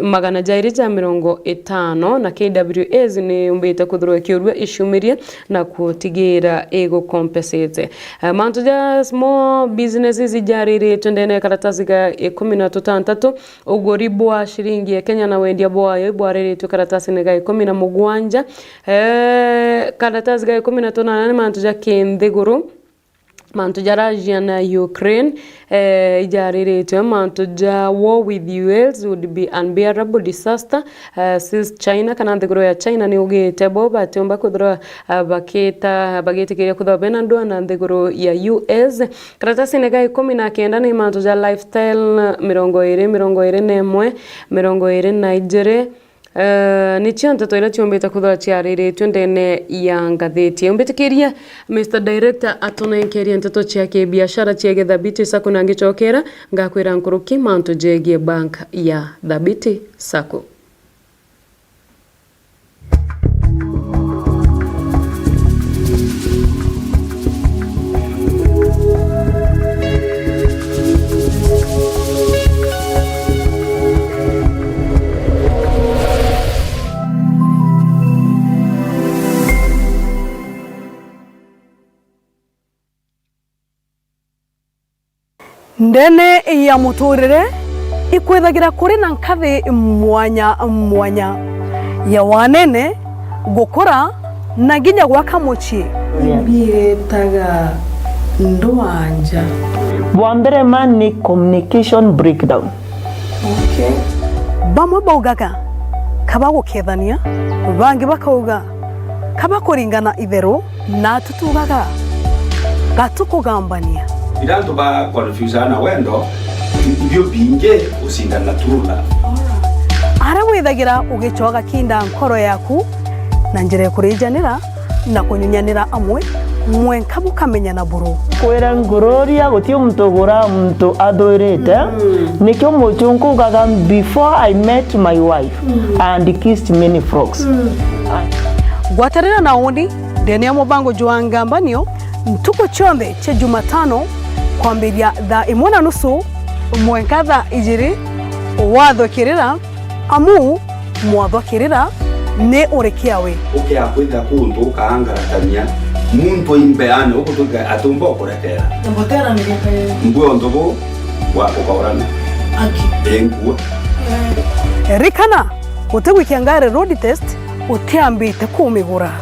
magana jairi ja 50 na KWS ni umbete kuthirwa kiurua ishumirie na kutigira ego compensate mantu ja small businesses ijarire ndene karatasi ga 16 ugori bwa shilingi ya Kenya na wendia bwa yo bwarire tu karatasi ne ga 17 karatasi ga 15 na mantu ja kendeguru mantu ja Russia na Ukraine ijarire mantu ja war with US would be unbearable disaster since China kana ndegoro ya China ni ugete boba temba kuthira bagete kiria kuthira benando na ndegoro ya US karatasi ne ga 19 ni mantu ja lifestyle 2021 2022 ni chanta toila chombeta kuthora chiarire twendene ya ngatheti umbetikiria Mr Director atonenkeria nteto chiake biashara chiage Thabiti Sacco nangichokera ngakwira nkuruki manto jegie bank ya Thabiti Sacco. Ndene ya muturire ikwethagira kuri na nkathi mwanya ya wanene gukora na ginya gwaka muci bietaga ndwanja Wambere man ni communication breakdown. Okay. Bamwe baugaga kaba gukethania bangi bakauga kaba kuringana itheru na tutugaga gatukugambania Iranto ba confusana wendo ibyo binge usingana turula. Ara withagira ugicoga kinda nkoro yaku na njire kurijanira na kunyunyanira amwe mwenka mukamenya na buru Kwera ngororia gutio mtogora mto adorete nikyo muchunku gaga before I met my wife and kissed many frogs. Gwatarira na undi ndene ya mubango juangambanio ntuko chombe che Jumatano kwambiria thaa 1:30 mwenka thaa 2 wathokirira amu mwathokirira ne urekiawe Oke akwenda kuntu kaangaratania muntu imbeane okutuka atumba okurekera. mbotera nigekaye Mbwe ondobo wa kukaurana. aki Enkuwa. rikana utegwikiangare road test utiambite kumigura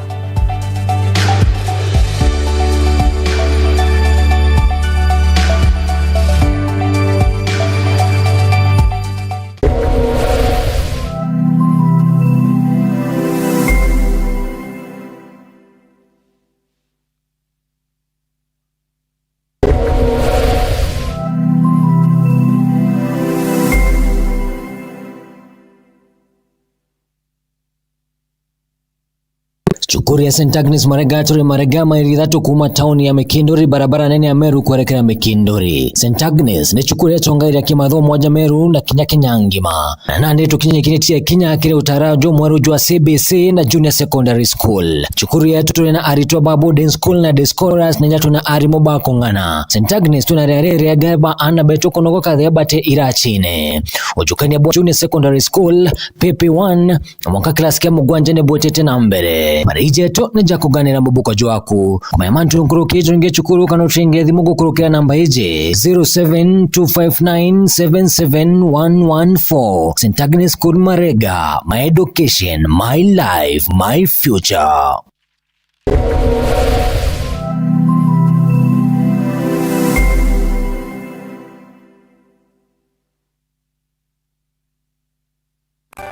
Chukuri ya St. Agnes Maregatore Maregama irithatu kuma tauni ya Mikindori barabara nene ya Meru kuelekea Mikindori. St. Agnes ni chukuri ya chongairi ya kimatho moja Meru na kinya kinyangima. Na nande tukinye kinetia kinya kire utarajo mweru jua CBC na Junior Secondary School. Chukuri ya tuturi na aritwa boarding school na Discoras na nyatu na ari moba kongana. St. Agnes tunarere ya gaba ana beto konoko kathea bate irachine. Ujukani ya Junior Secondary School PP1 mwaka klasi kia mugwanjane bwetete na mbere. Marijeto nija kuganira mubuko jwaku kumayamantu nkurukijo nge chukuru kanotringe thimugo kurukira namba ije 0725977114 St. Agnes School Marega, my education, my life, my future.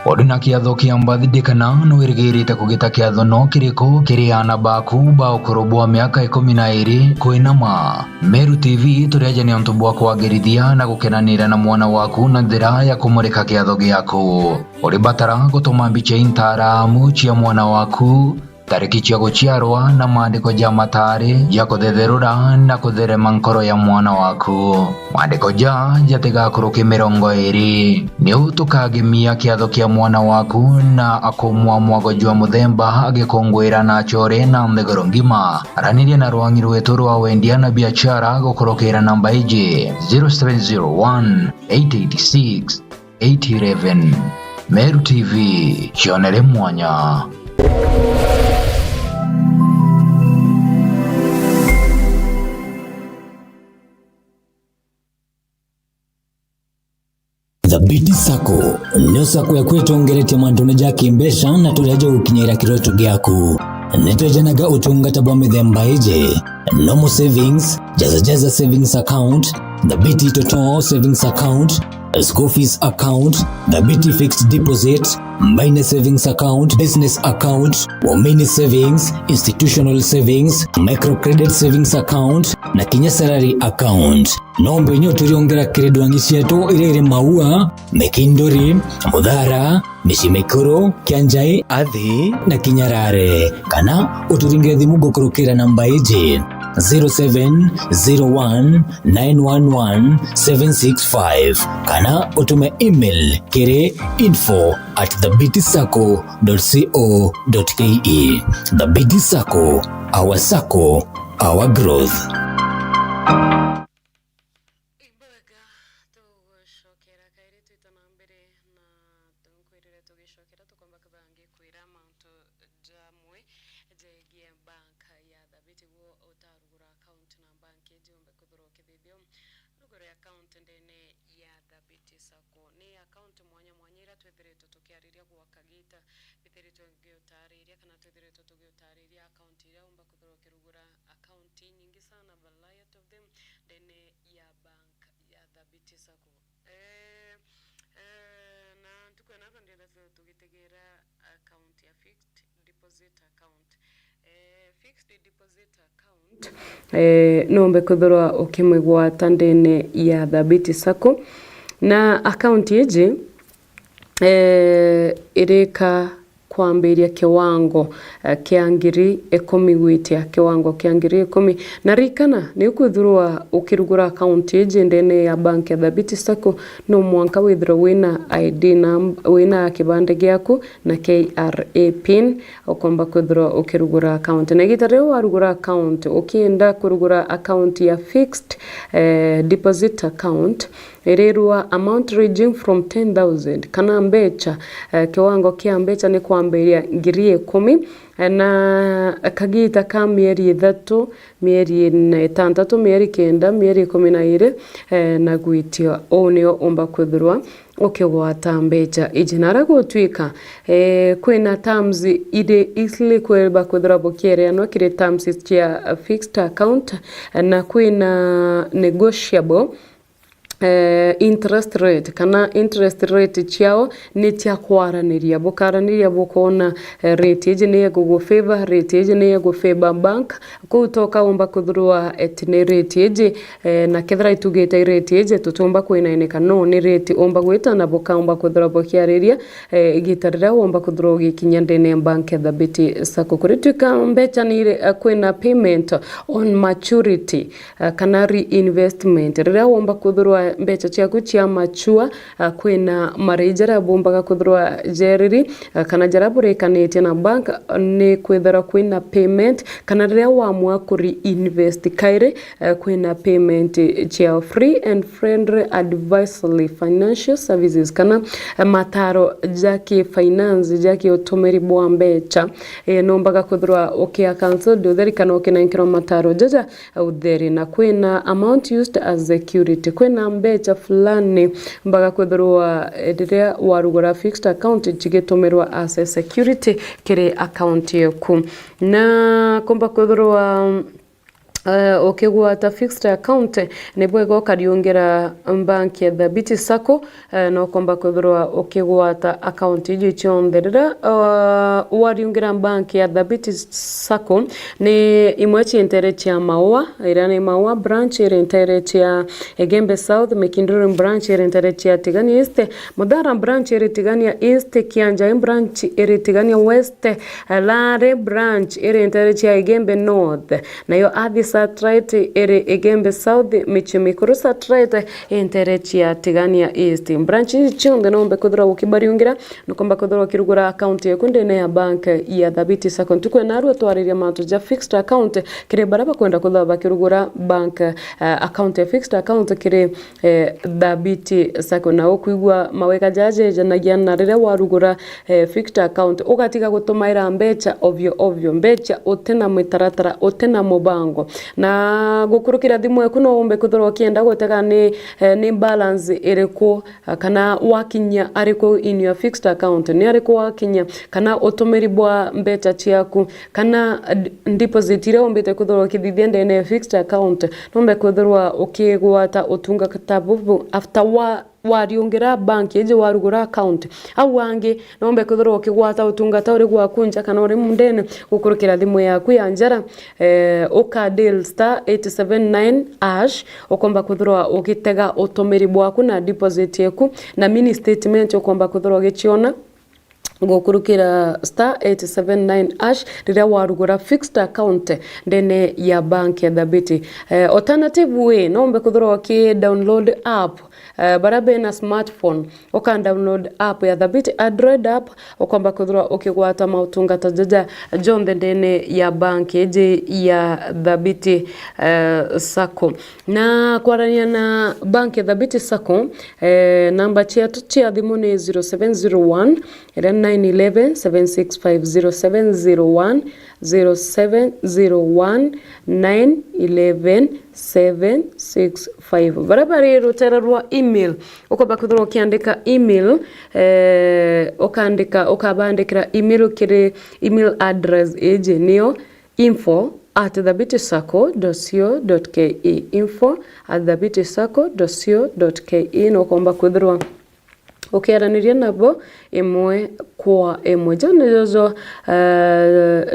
Oduna kiatho kia mbathidikana nwirigirite kugita kiatho no kiriko kiriana baku bao kurobwa miaka 12 kwinama. Meru TV turiaja ni ontu bwa kwagirithia na gukenanira na mwana waku na njira ya kumurika kiatho giaku. Uribatara gutuma mbica intaramu cia mwana waku, tariki cia guciarwa na maandiko ja matari ya kuthetherura na kutherema nkoro ya mwana waku. Maandiko ja jatigakuruki 20 ni utukagemia kiatho kia mwana waku na akomwa mwago jwa muthemba agikongwira na chore na ndegoro ngima. Araniria na rwangi rwetu rwa wendia na biashara gukurukira namba iji 0701 886 811. Meru TV, chionere mwanya. Thabiti Sacco nio sako ya kwetongeretia mantune jaki mbesha na tuliaja ukinyira kiroto gyaku netwejanaga utungata bwa mithemba ije normal savings, jaza savings account, Thabiti Total savings account, school fees account, Dhabiti fixed deposit, Mine savings account, business account, Wamini savings, institutional savings, microcredit savings account na Kenya salary account. Nombe nyo turiongera kiredwangisha to irere Maua, Mekindori, Mudhara, Mishimekoro, Kianjai, Athi na Kinyarare. Kana uturingire thimu gukurukira namba iji 0701911765 kana utume email kire info@thabitisacco.co.ke. Thabiti Sacco, our sacco, our growth. Nombe kuthurwa ukimwigwata ndene ya Thabiti Sacco na account iji irika kwambiria kiwango kia ngiri 10 gwitia kiwango kia ngiri 10 na rikana ni ukuthurwa ukirugura account iji ndene ya bank ya Thabiti Sacco no mwanka withdraw wina ID number wina kibande giaku na KRA pin ukomba kuthurwa ukirugura account na gitare warugura account ukienda kurugura account ya fixed deposit account irerwa amount ranging from 10,000 kana mbecha kiwango kia mbecha ni kwambiria ngiri 10 na kagita ka mieri 3 mieri 6 mieri 9 mieri 12 na gwitio onio umba kuthurwa ukigwata mbecha ijinara gutwika kwina terms ide isli kwelba kuthura bokere no kire terms chia fixed account na kwina negotiable interest rate kana interest rate chiao ni tia kwaraniria bukona rate ije ne go favor rate ije ne go favor bank kutoka umba kuthurwa etine rate ije na kethra itugeta rate ije tutumba kwinaineka no ni rate umba gwita na buka umba kuthurwa bokiariria gitarira umba kuthurwa gikinya ndene bank ya Thabiti Sacco kurituka mbecha ni kwina payment on maturity kana reinvestment rira umba kuthurwa mbecha chiaku chia machua kwina marejera bombaga kuthurwa jeriri kana jaraburekanite na bank ni kwithara kwina payment kana ria wamwa kuri invest kaire kwina payment chia free and friendly advisory financial services kana mataro jaki finance jaki utumiri bwa mbecha nombaga kuthurwa ukia cancel dotheri kana ukinankira mataro jaja utheri na kwina amount used as security kwina mbecha fulani mbaga kuthurwa riria warugura fixed account chigitumirwa as a security kire account yaku na komba kuthurwa ukigwata fixed account ni bwego kariongera bank ya Thabiti Sacco no komba kuthurwa ukigwata account iji chonderera wariongera bank ya Thabiti Sacco ni imwechi interest ya Maua irani Maua branch interest ya Egembe South Mekindori branch interest ya Tigania East Mudhara branch Tigania East Kianjai branch Tigania West Lare branch interest ya Egembe North na yo Athi satellite ere Egembe South Michimikuru satellite interest ya Tigania East branch chonde nombe kuthura ukibariungira nukomba kuthura ukirugura account yaku ndene ya bank ya Thabiti Sacco tukwe naru twariria matu ja fixed account kire baraba kwenda kuthaba kirugura bank account ya fixed account kire Thabiti Sacco na ukuigwa maweka jaje janagia na rire warugura fixed account ugatiga gutumaira mbecha ovyo mbecha utena mitaratara utena mubango na gukurukira thimu yaku no umbe kuthura kienda gutega ni balance iriku kana wakinya ariku in your fixed account ni ariku wakinya kana utumiri bwa mbecha chiaku kana deposit ire umbite kuthura kithithia ndene fixed account no umbe kuthura ukigwata utunga katabu after wariungira banki eje warugura account au wange nombe kuthoro kigwata utungata uri gwakunja kana uri mundene gukurukira thimu yaku ya njara ukadil star 879 ukomba kuthoro ukitega utumiri bwaku na deposit yaku na mini statement ukomba kuthoro gichiona gukurukira star 879 rira warugura fixed account ndene ya bank ya dhabiti. Alternative way nombe kuthoro ki download app barabe na smartphone uka download app ya dhabiti Android app ukomba kuthoro ukigwata mautungata jaja jonde ndene ya bank eje ya dhabiti sacco na kwarania na bank ya dhabiti sacco namba chia thimu ni 0701 911 765 0701 765 barabara rutera rwa email ukoba kuthoro kiandika email ukabandikira email kire email address eje niyo info@thabitisaco.co.ke info@thabitisaco.co.ke no komba kuthoro ukiaraniria nabo imwe kwa imwe jana jojo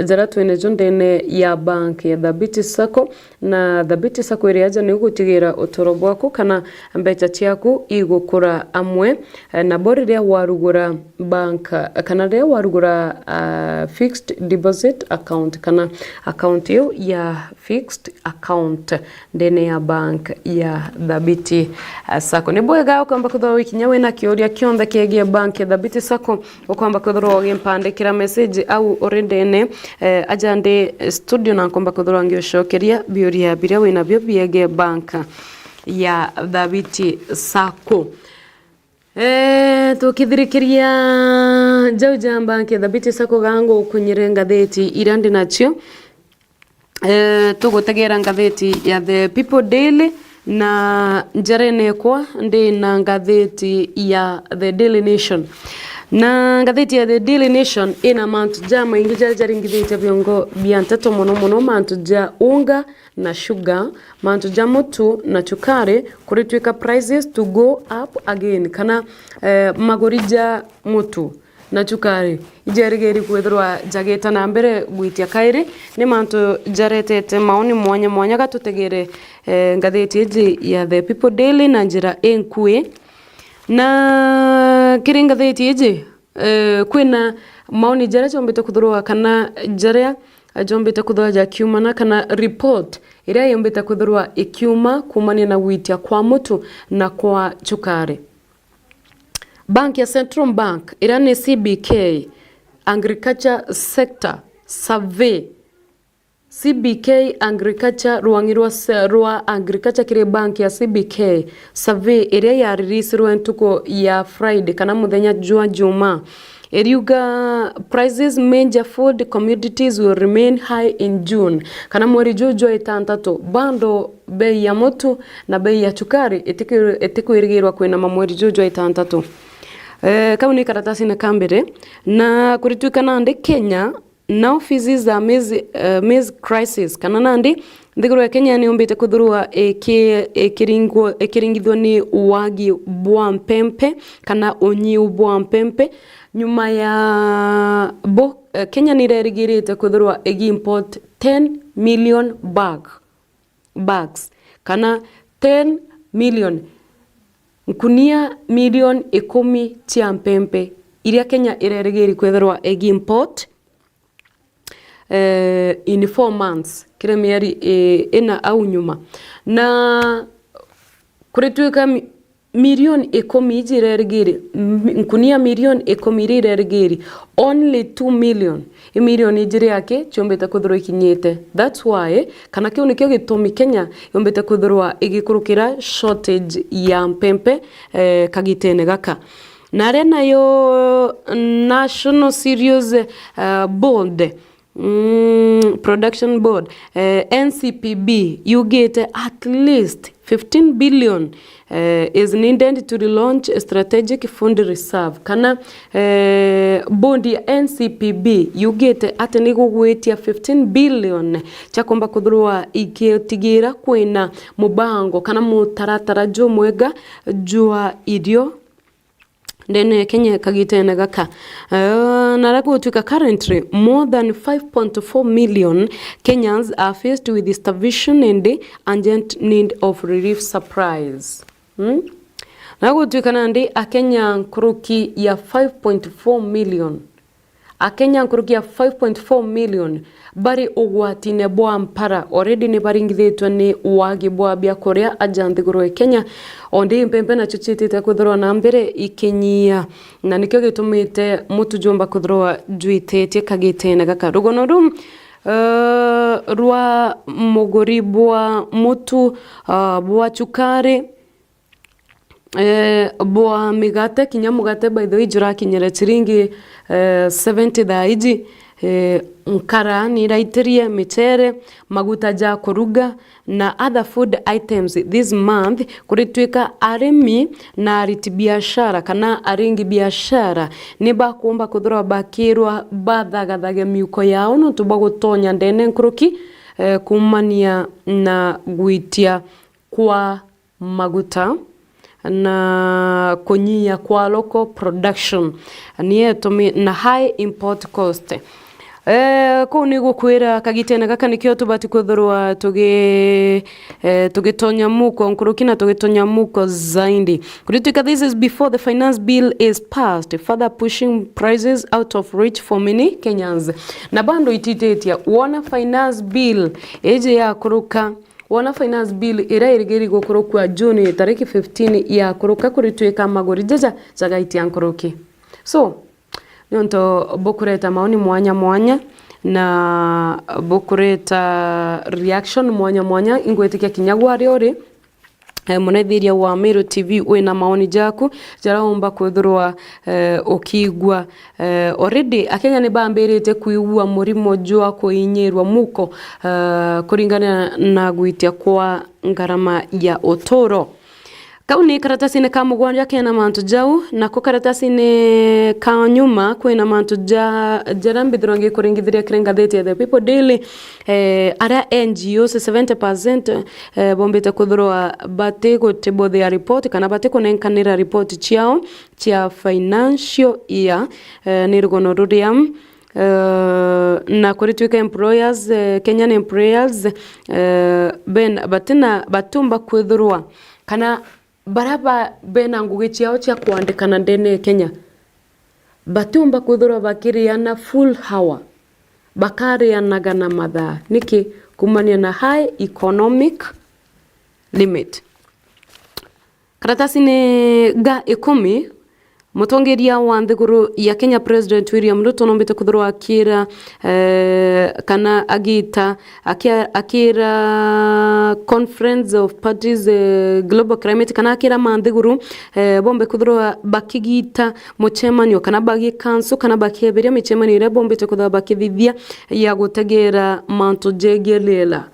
jara twene jondene ya bank ya dhabiti sacco na dhabiti sacco iriaja ni gutigira utoro bwaku kana mbecha ciaku igukura amwe na boriria warugura bank kana ria warugura fixed deposit account kana account yo ya fixed account ndene ya bank ya dhabiti sacco ni bwega kwamba kuthoro ikinyawe na kioria kionda kiegie bank ya dhabiti sacco ukwamba kuthoro gimpandikira message au orendene ajande studio na kwamba kuthoro ngiocokeria biuria biria wina bio biege bank ya dhabiti sacco tukithirikiria jauja bank ya dhabiti sacco gango kunyire ngatheti irandi nacio tugutegera ngatheti ya The People Daily na njarene kwa ndi na ngatheti ya The Daily Nation na ngatheti ya The Daily Nation ina mantu jama ingi jaringithite biongo biantato mono mantu ja unga na sugar mantu ja mutu na chukare kuritwika prices to go up again kana magorija mutu na chukari ijarigeri kwethirwa jageta na mbere gwitia kairi ni mantu jaretete maoni mwanya gatutegere ngatheti eji ya The People Daily na njira enkue na kiri ngatheti eji kwina maoni jara jombete kuthurwa kana jara jombete kuthurwa ja kiumana kana report iria yombete kuthurwa ikiuma kumania na gwitia kwa mutu na kwa chukari. Bank ya Central Bank irani CBK Agriculture Sector Survey CBK Agriculture rwa Agriculture kire bank ya CBK survey iria ya release ntuko ya Friday kana muthenya juma eriuga prices major food commodities will remain high in June kana mweri jojo itantato bando bei ya motu na bei ya chukari etiko irigirwa kwena mweri jojo itantato kauni karatasi na kambere na kurituika nande Kenya na ofisi za maize crisis kana nandi ndiguru ya Kenya ni umbite kuthurua ekiringithwa ni uwagi bwa mpempe kana unyi bwa mpempe nyuma ya Kenya ni rerigirite kuthurua import 10 million bags kana 10 million nkunia milioni 10 cia mpempe iria Kenya irerigiri kwethirwa import in 4 months kire mieri ina au nyuma na kuritwika milioni 10 ijirerigiri nkunia milioni 10 irerigiri only 2 million milioni ijiri yake chombeta kuthurwa ikinyete. That's why kana kiu nikio gitumi Kenya yombeta kuthurwa igikurukira shortage ya mpempe kagitene gaka na rena yo National Serious Board Production Board, NCPB, you get at least 15 billion is needed to relaunch a strategic fund reserve. Kana bond ya NCPB, you get at nigugwetia 15 billion chakomba kudhurwa ikitigira kwina mubango kana mutaratara jo mwega jua idio then Kenya kagitena gaka naragutuka currently more than 5.4 million Kenyans are faced with starvation and urgent need of relief supplies. Naragutuka nandi Kenya nkuruki ya 5.4 million. Kenya nkuruki ya 5.4 million bari ugwatine bwa mpara already ne baringithitwe ni wagi bwa bya Korea ajanthigurwe Kenya onde impempe na chuchitite kuthirwa na mbere ikinyia na nikyo gitumite mutu jomba kuthirwa juitetie kagitene gaka rugono rum rwa mugori bwa mutu bwa chukari bwa migate kinya mugate by the way jura kinyere chiringi 70 daiji nkara ni raitirie michere maguta ja kuruga na other food items this month kuritwika arimi na ariti biashara kana aringi biashara ni bakumba kuthura bakirwa bathagathaga miuko yao no tubagutonya ndene nkuruki kumania na gwitia kwa maguta na kunyia kwa local production ni na high import cost kuni gukwira kagitene gaka nikyo tubati kuthurwa tugitonya muko nkurukina tugitonya muko zaindi kuritika. This is before the finance bill is passed, further pushing prices out of reach for many Kenyans. Na bando ititetia wana finance bill eje ya kuruka wana finance bill ira irigeri gukurukwa June tariki 15 ya kuruka kuritwika magori jaja jagaiti ankuruki. So nionto bokureta maoni mwanya na bokureta reaction mwanya ingwetikia kinyagwari ori munethiria wa Meru TV wina maoni jaku jaraomba kwithurwa ukigwa already Akenya ni bambirite kuigua murimo jwa kuinyirwa muko kuringana na gwitia kwa ngarama ya otoro. Kauni karatasi ne kamugwanja kena mantu jau na ko karatasi ne kanyuma kwena mantu jarambi dronge kuringithiria kirengathete the People Daily ara NGOs 70% bombete kuthurwa bate gutebo their report kana bate kunenkanira report chiao chia financial year nirugono rudiam na kuritwika employers Kenyan employers batina batumba kuthurwa kana baraba bena ngugi chiao chia kuandikana ndene Kenya batumba kuthurwa bakiriana full hour bakarianaga na mathaa niki kumania na high economic limit. Karatasi ne ga 10 mutongeria wa nthiguru ya Kenya President William Ruto nombete kuthurwa akira kana agita akira Conference of Parties Global Climate kana akira manthiguru bombe kuthurwa bakigita muchemanio kana bagi kanso kana bakieberia michemanio ire bombete kuthurwa bakithithia ya gutegera manto jegelela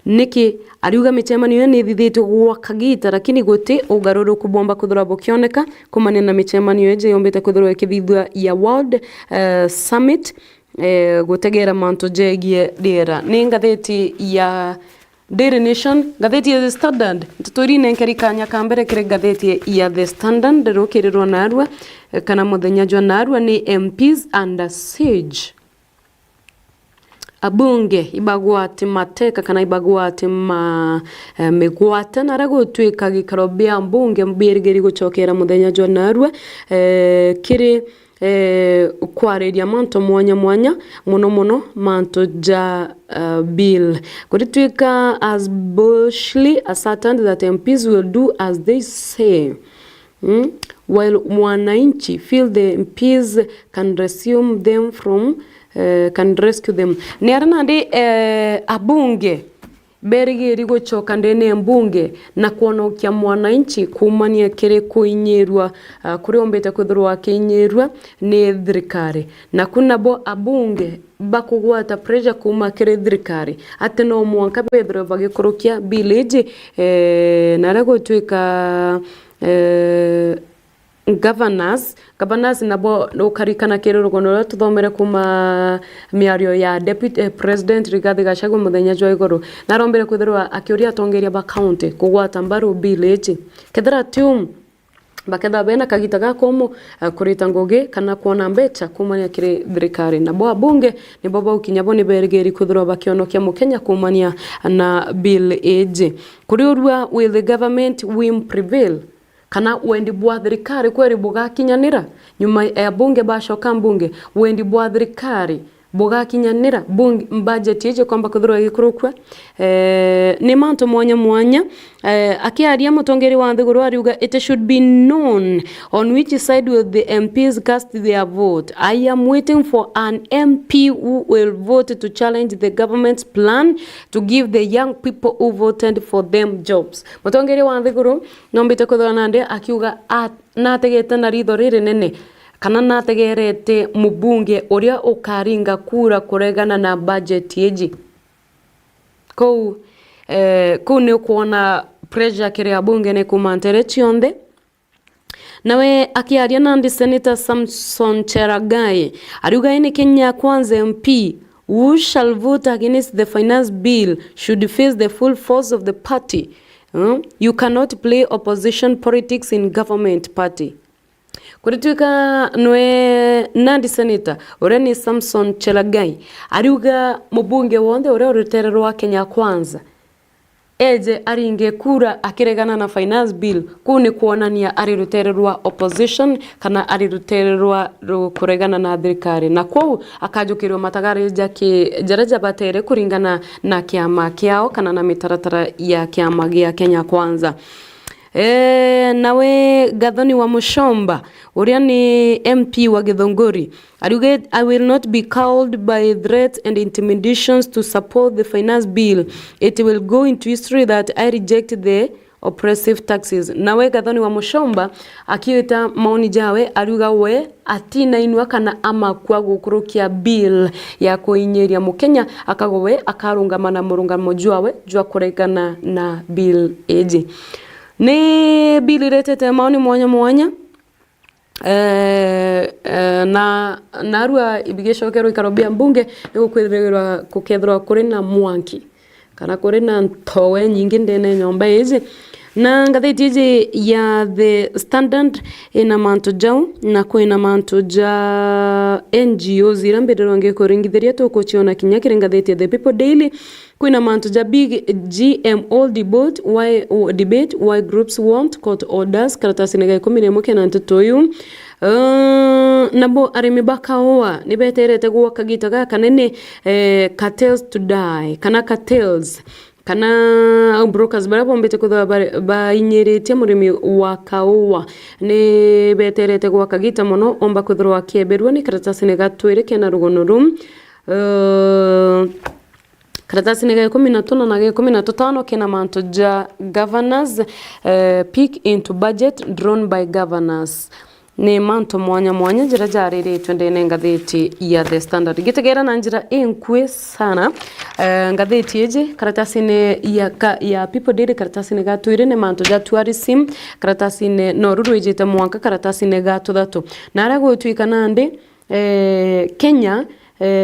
niki ariuga michemanio ni thithite gwa kagita lakini gote ugaruru kubomba kuthura bokioneka kumane na michemanio eje yombete kuthura kithithwa ya World Summit gutegera manto jegie dera ni ngatheti ya Daily Nation, gatheti ya The Standard tuturine nkerikanya kambere kire gatheti ya The Standard rokirirwa narwa kana muthenya jwa narwa ni MPs under siege. Abunge ibagwate mateka kana ibagwate megwata naragutwika gikarobia mbunge mbirigeri guchokera muthenya jwa narwa kiri kwareria manto mwanya muno manto ja bill kuritwika as bushly ascertained that MPs will do as they say while mwananchi feel the MPs can resume them from can rescue them. Ni arana de abunge berigeri gochoka ndene mbunge na kuonokia mwananchi kumania kire kuinyerwa kuri ombete kuthurwa kinyerwa ni thirikari na kuna bo abunge bakugwata pressure kuma kire thirikari ati no mwanka bethro bagikurukia village narago twika governors nabo ukarikana kire rugono tuthomere kuma miario ya deputy president Rigathi Gachagua muthenya jwa iguru narombere kuthirwa akiuria atongeria ba county kugwata mbaru village kethira tium baketha bena kagita gakomo kurita ngoge kana kuona mbecha kumania kire thirikari na bo bunge ni baba ukinyabo ni berigeri kuthirwa bakionokia mukenya kumania na bill age kuriurwa will the government win prevail kana wendi bwa thirikari kweri bugakinyanira nyuma ya bunge bashoka mbunge wendi bwa thirikari bugakinyanira bunge budget yeje kwamba kuthurwa gikurukwa ni manto mwanya akiaria mutongeri wa nthiguru ariuga it should be known on which side will the MPs cast their vote. I am waiting for an MP who will vote to challenge the government's plan to give the young people who voted for them jobs. Mutongeri wa nthiguru nombite kuthura nande akiuga nategete na ritho riri nene kana nategerete mubunge uria ukaringa kura kuregana na budget yeji kou ni kuona pressure kire bunge ne kumantere chionde nawe akiaria nandi Senator Samson Cherargei ariuga ni Kenya Kwanza MP who shall vote against the finance bill should face the full force of the party. You cannot play opposition politics in government party. Kurituika nwe nandi Senator ureni Samson Cherargei ariuga mubunge wonde ure urutererwa Kenya Kwanza eje aringe kura akiregana na finance bill kuni kuonania arirutererwa opposition kana arirutererwa kuregana na thirikari na kwao akajukirwa matagari jake jaraja batere kuringana na kiama kiao kana na mitaratara ya kiama gia Kenya Kwanza. Nawe Gathoni wa Mushomba uria ni MP wa Githongori ariuga I will not be cowed by threats and intimidations to support the finance bill. It will go into history that I reject the oppressive taxes. Nawe Gathoni wa Mushomba akiita maoni jawe ariuga we atina inwa kana ama kwa gukurukia bill ya kuinyeria mukenya akagowe akarungamana murungamo jwawe jwa kuregana na bill eji ni bill retete maoni mwanya na narua ibigeshokero ikarobia mbunge niko kwethirwa kuri na mwanki kana kuri na ntowe nyingi ndene nyomba hizi na ngatheti hizi ya The Standard ina manto jau na kwina manto ja NGOs irambirwa ngekuringithiria tukuchiona kinya kiringatheti ya The People Daily kwina manto ja big GMO debate why groups want court orders karatasi nega 11 na ntoyu nabo arimi bakaoa nibeterete gwa kagita gaka nene cartels to die kana cartels kana brokers barabo mbete kutha ba inyeretie murimi wa kaoa ni beterete gwa kagita mono omba kuthirwa kieberwa ni karatasi nega twireke na rugono rum karatasi nega 15 na 15 kina manto ja governors peak into budget drawn by governors ni manto mwanya jira jarire twende ngatheti ya The Standard gitegera na njira enkwe sana ngatheti eje karatasi ne ya People Daily karatasi ne gatwire ne manto ja tourism karatasi ne noruru ejete mwanka karatasi ne gatuthatu narago twika nande Kenya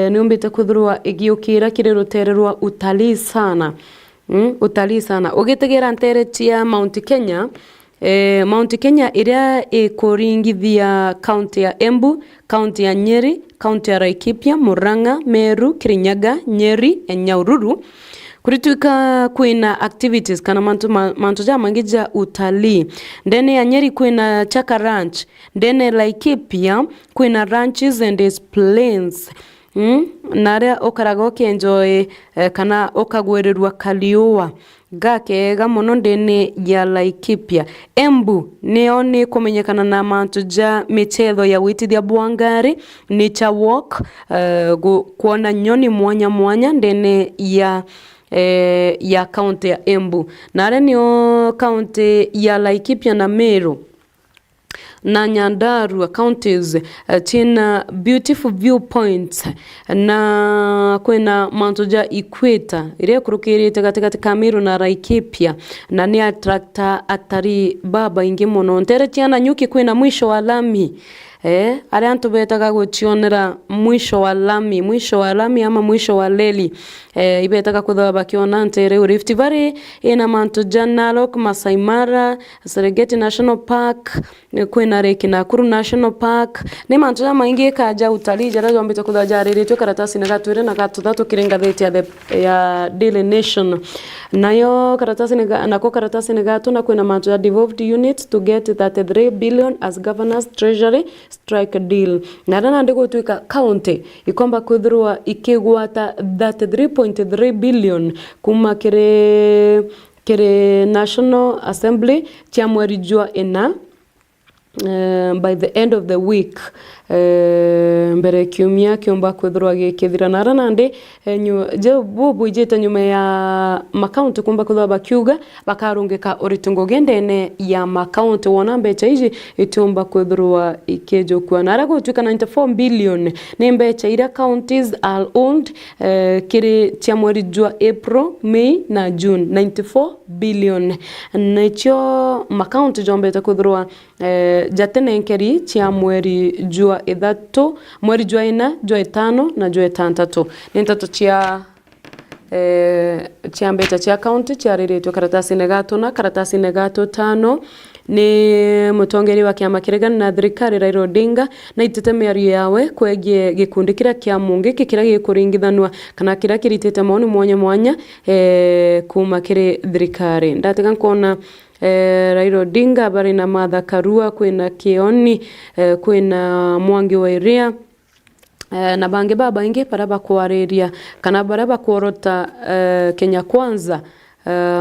ni umbite kuthurwa igiukira kire rutererwa utalii sana ugitegera ntereti ya Mount Kenya iria ikuringithia county ya Embu, county ya Nyeri, county ya Laikipia, Murang'a, Meru, Kirinyaga, Nyeri, Nyahururu kurituika kwina activities kana manto ja mangija utalii ndene ya Nyeri kwina Chaka Ranch ndene Laikipia kwina ranches and plains nare okarago kenjoy kana okagwererwa kaliua gakega muno ndene ya Laikipia. Embu neo ni kumenyekana na manto ja michetho ya witithia bwangari nature walk kuona nyoni mwanya ndene ya ya kaunti ya Embu na aria nio kaunti ya Laikipia na Meru na Nyandarua counties china beautiful viewpoints na kwena mantoja equator iria kurukirite katikati ka Meru na Laikipia na ni attractor atari baba ingi muno ntere chiana nyuki kwena mwisho wa lami aria antu betaga guchionera mwisho wa lami ama mwisho wa leli ibetaga kuthaba bakiona ntere Rift Valley ina mantoja Narok, Masai Mara, Serengeti National Park kwena Reki Nakuru National Park ni mantoja maingi kaja utalii jara jombita kuthajaririitwe karatasi na gatwire na gatuthatu kiringathiti ya Daily Nation nayo karatasi ni gatu na kwena mantoja devolved unit to get 33 billion as governors treasury strike deal na rana ndiko tuika county ikomba kuthurwa ikigwata 33.3 billion kuma kire National Assembly cha mweri jua ena by the end of the week mbere kiumia kiomba kwithurwa gikithira na rana ndi bubu ijeta nyuma ya makaunti kumba kuthwa bakiuga bakarungika uritungo gendene ya makaunti wona mbecha iji itumba kwithurwa ikejokwa na rago tuka 94 billion ni mbecha ira counties are owned kiri cha mweri jua April, May na June 94 billion nacho makaunti jombeta kwithurwa jatenenkeri cha mweri jua ithatu mweri jua ina jua itano na jua itantatu ni ntatu chia mbeta chia county chia riretwe karatasi negato tano ni mutongeri wa kiama kiregana na thirikari Raila Odinga na itete miario yawe kwegie gikundi kira kia mungi kira gikuringithanwa kana kira kiritete maoni mwanya kuma kiri thirikari ndatega nkona Raila Odinga bari na Martha Karua kwina Kioni kwina Mwangi wa Iria na bange baba inge paraba kuareria kana baraba kuorota Kenya Kwanza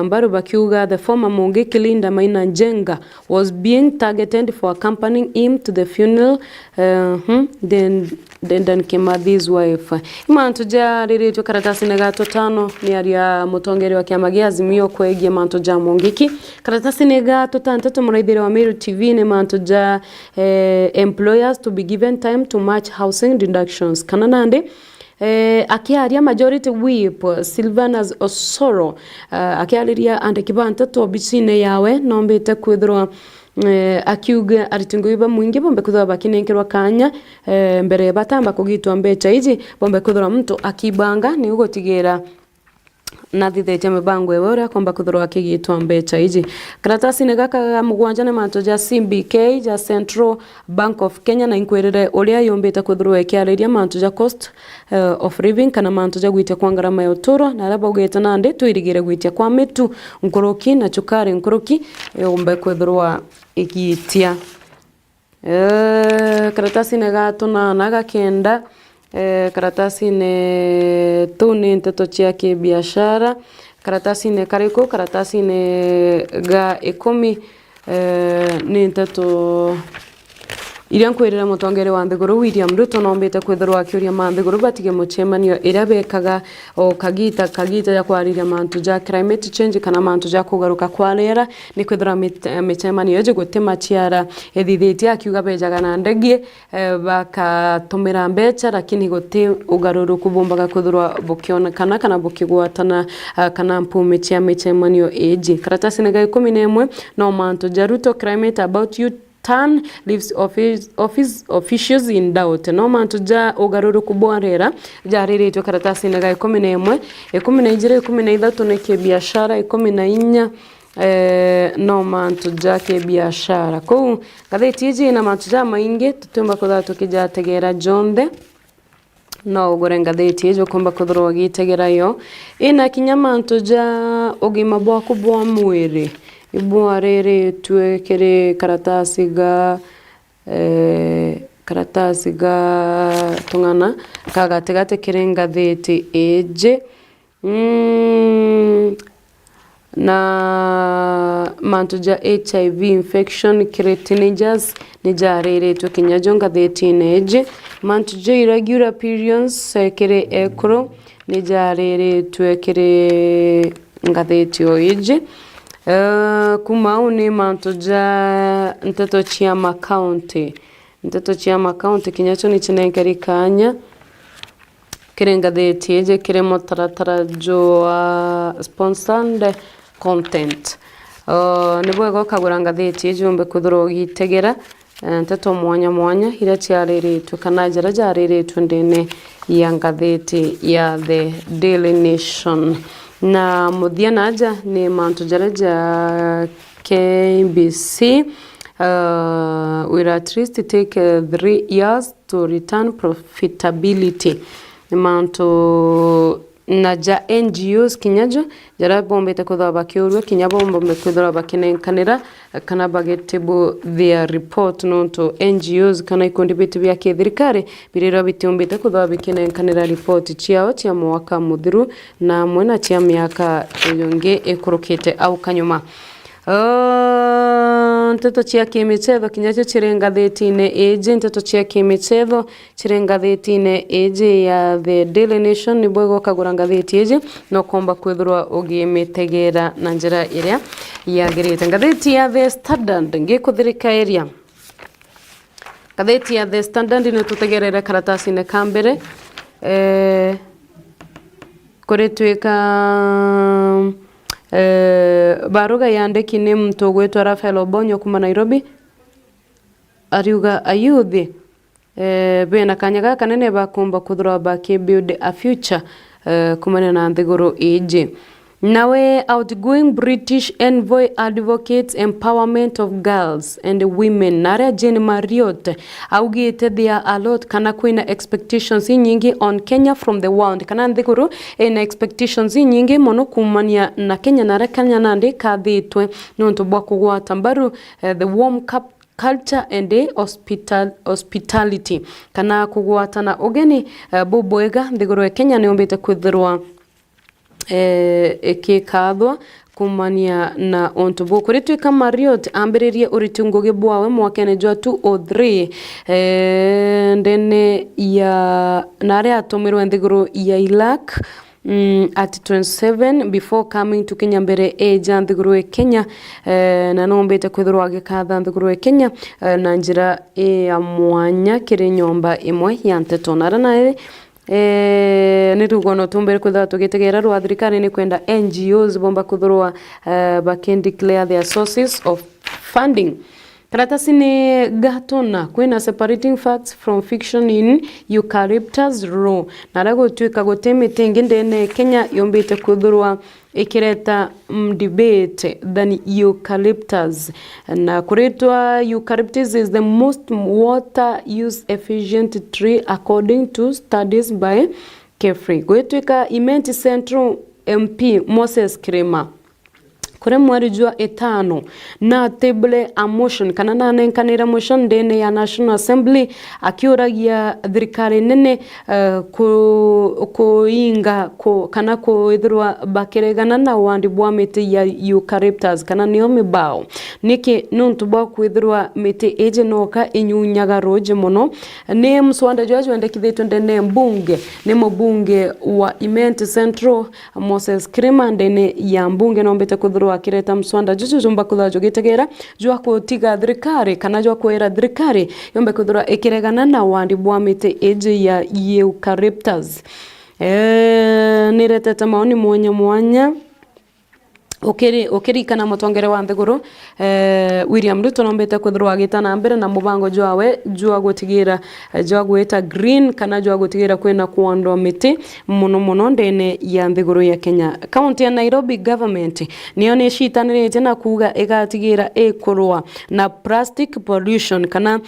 mbaru bakiuga the former Mungi Kilinda Maina Njenga was being targeted for accompanying him to the funeral then came his wife imantoja riretwe karatasi negato tano ni aria mutongeri wa kiama gia Azimio kwegie mantoja Mungiki karatasi negato tantatu muraithire wa Meru TV ni mantoja employers to be given time to match housing deductions kana nande akiaria majority whip Sylvanus Osoro akiaria ande kibanta to bicine yawe nombete kwithirwa akiuga aritunguiba mwingi bombe kuthwa bakinenkerwa kanya mbere batamba kugitwa mbecha iji bombe kuthwa mtu akibanga ni ugotigera na thithete mibango ewe akomba kuthurwa akigitwa mbecha iji karatasi ni gaka mugwanja ni manto ja CBK ja Central Bank of Kenya na inkwirire uria yombeta kuthurwa ikiariria manto ja cost of living kana manto ja gwitia kwa ngarama ya uturo na raba ugeta nande twirigire gwitia kwa mitu nkoroki na chukari nkoroki ombe kuthurwa igitia karatasi ni gatuna na gakenda karatasi ne tuni nteto chia kibiashara karatasi ne kariko karatasi ne ga 10 ni nteto iria nkwirira mutongere wa Nthiguru William Ruto nombete kwithirwa akiuria Manthiguru batige muchemanio iria bekaga o kagita ya kwariria mantu ja climate change kana mantu ja kugaruka kwa rĩera ni kwithira michemanio je gutema chiara ethithite akiuga bejaga na ndege bakatumira mbecha lakini guti ugaruruku bumbaga kwithirwa bukiona kana bukigwatana kana mpume chia michemanio eji karatasi ne ga 11 no mantu ja Ruto climate about you turn leaves office officials in doubt no mantu ja ugaruruku bwarera jariritwe karatasi na ga 11 13 ne kibiashara 14 no mantu ja kibiashara ko gatheti iji na mantu ja maingi tutumba kutha tukijategera jonde no ugure ngatheti ejo komba kuthurwa gitegerayo ina kinyamantu ja ugima bwaku bwa mwiri ibwa rere twekere karatasi ga tungana kagategate kirengatheti eje na mantuja HIV infection kire teenagers ni jarere tukinyajo ngatheti neje mantuja irregular periods kire ekro nijari twekere ngatheti oiji kuma ni manto ja nteto chiama county kinyacho ni chinenkeri kanya kire ngatheti eje kire motaratara jo sponsored content nibwo gokagura ngatheti eje umbe kuthuro gitegera nteto mwanya ira chiariritwe kana njara jariritwe ndene ya ngatheti ya the Daily Nation na muthia naja ni mantu jaraja KBC will at least take 3 years to return profitability. Ni mantu naja NGOs kinyajo jara bombete kutha bakiurwe kinyabo bombe kuthora bakinenkanira kana bagetebo their report nonto NGOs kana ikundi bitu bya kithirikari birira bitumbite kutha bakinenkanira report ciao cia mwaka muthiru na mwena cia miaka yonge ekurukite au kanyuma nteto cia kimithetho kinyacho chirengatheti-ine eje nteto cia kimithetho chirengatheti-ine eje ya the Daily Nation nibwo gokagura ngatheti eje no komba kwithurwa ugimitegera na njira iria yagirite ngatheti ya the Standard ngikuthirika area ngatheti ya the Standard ni tutegerere karatasi-ine kambere kuritwika baruga yandeki ni mtu gwetwa Rafael Obonyo kuma Nairobi ariuga ayuthi bena kanyaga kanene bakumba kuthura baki build a future kumana na nthiguru iji nawe outgoing British envoy advocates empowerment of girls and women nare Jane Marriott augite there a lot kana kwina expectations nyingi on Kenya from the world kana nthiguru ina expectations nyingi mono kumania na Kenya nare Kenya nandi kathitwe nonto bwa kugwata mbaru the warm cup culture and hospitality kana kugwatana ugeni bubwega nthiguru Kenya ni ombete kwithirwa ekikathwa kumania na ontubu kuritwika Marriott ambiririe uritunguge bwawe mwakene jwa 203 ndene ya nare atomirwa nthiguru ya Iraq at 27 before coming to Kenya mbere eja nthiguru Kenya na nombete kwithirwa agikatha nthiguru Kenya na njira ya mwanya kiri nyomba imwe ya nteto narana ni tugono tumbere kwitha tugitegera rwa thirikari ni kwenda NGOs bomba kuthurwa back declare their sources of funding. Karatasi ni gatona kwina separating facts from fiction in eucalyptus law narago twika gotemete ngindene Kenya yombite kuthurwa ikireta debate than eucalyptus na kuretwa eucalyptus is the most water use efficient tree according to studies by Kefri gwetwika Imenti Central MP Moses Kirima kure mwari jua 5 na table a motion kana na nenkanira motion dene ya National Assembly akiuragia thirikari nene kuinga kana kuithirwa bakiregana na wandi bwa miti ya eucalyptus kana niyo mibao niki nuntu bwa kwithirwa miti eje noka inyunyaga roje muno ni mswanda jwaje wendekithitwe ndene mbunge ni mbunge wa Imenti Central Moses Kirima ndene ya mbunge nombete kuthirwa akireta mswanda juju jumba kutha jogitegera jwa kutiga thirikari kana jwa kwera thirikari yombe kuthura ikiregana na wandi bwa miti eje ya eucalyptus niretete maoni mwanya okeri kana mutongere wa nthiguru William Ruto nombete kwithirwa agitana mbere na mubango jwawe jwa gutigira jwa gweta green kana jwa gutigira kwena kuondoa miti muno ndene ya nthiguru ya Kenya. County ya Nairobi government niyo ni shitanirite na kuga igatigira ekurwa na plastic pollution kana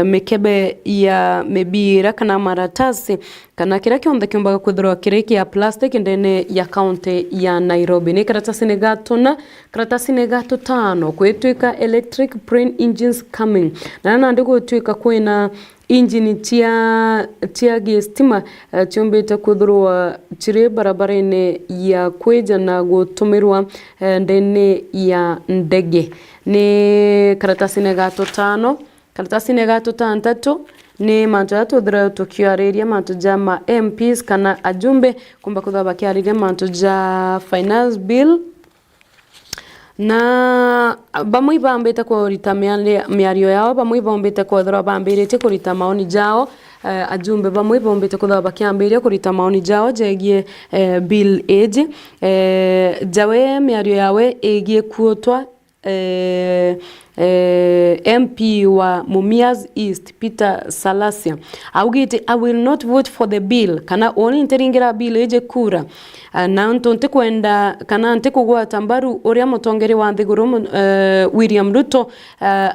mikebe ya mebira kana maratasi kana kira kionde kiumbaga kwithirwa kiriki ya plastic ndene ya county ya Nairobi ni karatasi ni gatuna karatasi ni gato 5 kwetwika electric plane engines coming na ndiko twika kwina engine tia gistima chombeta kwithirwa chire barabara-ine ya kweja na gutumirwa ndene ya ndege ni karatasi ni gato 5 karatasi ne gato tantatu ni mantu yatuthira tukiarĩria mantu ja ma MPs kana ajumbe kumba kutha bakiarĩria mantu ja finance bill na bamwe bambete kurita miario yao bamwe bambete kwethira bambirite kurita maoni jao ajumbe bamwe bambete kutha bakiambiria kurita maoni jao jegie bill age jawe miario yawe egie kuotwa MP wa Mumias East Peter Salasia augite I will not vote for the bill kana oni interingira bill eje kura na ntonte kwenda kana nte kugwa tambaru uria mutongeri wa Nthiguru William Ruto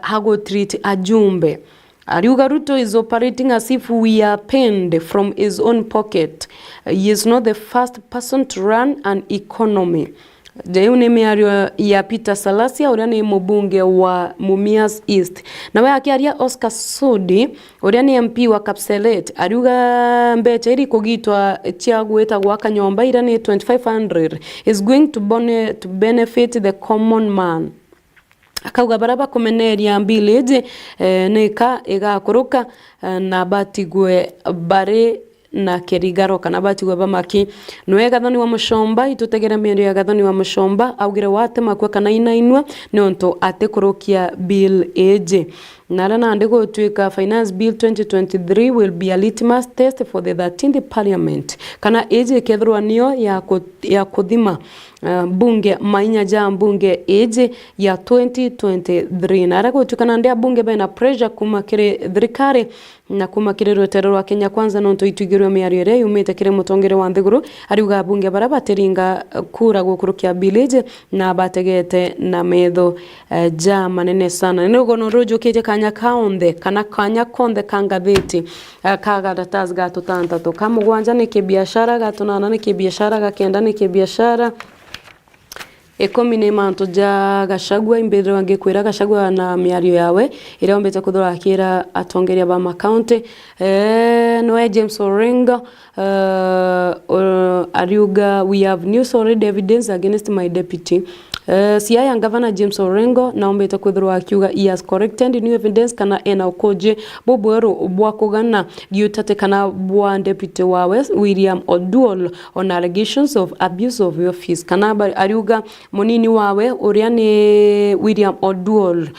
hago treat ajumbe. Ariuga Ruto is operating as if we are paid from his own pocket. He is not the first person to run an economy. Jeu ni miario ya Peter Salasia uria ni mubunge wa Mumias East. Na we akiaria Oscar Sudi uria ni MP wa Kapselet ariuga mbecha iri kugitwa chiagweta gwaka nyomba ira ni 2500 is going to benefit the common man. Akauga baraba kumeneria mbilije nika igakuruka na batigwe bare na kerigaro kana batigwe bamaki nwe gathoni wa mushomba itutegera miendio ya gathoni wa mushomba augire wate makwa kana inainwa nonto atekurukia bill age nala na ndego tuika finance bill 2023 will be a litmus test for the 13th parliament kana age kethirwa niyo ya kuthima bunge mainya ja bunge age ya 2023 nara gutukana ndia bunge bena pressure kumakire thirikari na kumakire rotero wa Kenya kwanza nonto itugirwe miario ire yumite kire mutongere wa Nthiguru ariuga bunge baraba teringa kura gukurukia village na bategete na medho ja manene sana nigo no rojo kije kanya kaonde kana kanya konde kangatheti kaga datas gato tantatu kamugwanja ni kibiashara gato nana ni kibiashara gakenda ni kibiashara ekomi ni mantu ja Gachagua imbere wange kwira Gachagua na miario yawe ira ombete kuthora akira atongeria ba county noe James Orengo ariuga we have new solid evidence against my deputy Siaya Governor James Orengo na ombete kuthora akiuga he has corrected new evidence kana ena ukoje bobwero bwa kugana giutate kana bwa deputy wawe William Oduol on allegations of abuse of office kana ariuga monini wawe uria ni William Oduol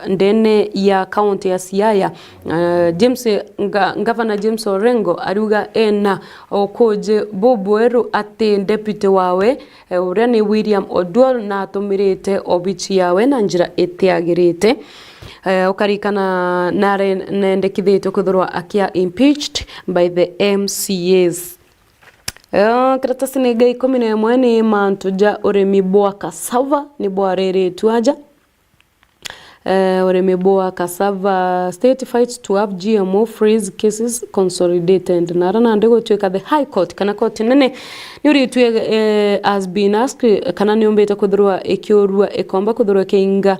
ndene ya county ya Siaya Governor James Orengo ariuga ena okoje bobwero ate deputy wawe uria ni William Oduol na atumirite obichi yawe na njira etiagirite ukarikana nare nendekithitwe kuthurwa akia impeached by the MCAs. Karatasi ni gai 11 ni mantu ja uremi bwa cassava ni bwa rere tuaja uremi bwa cassava state fights to have GMO freeze cases consolidated narana ndego tueka the high court kana court nene nuri tuye has been asked kana niombeta kuthurwa ekiorua ekomba kuthurwa keinga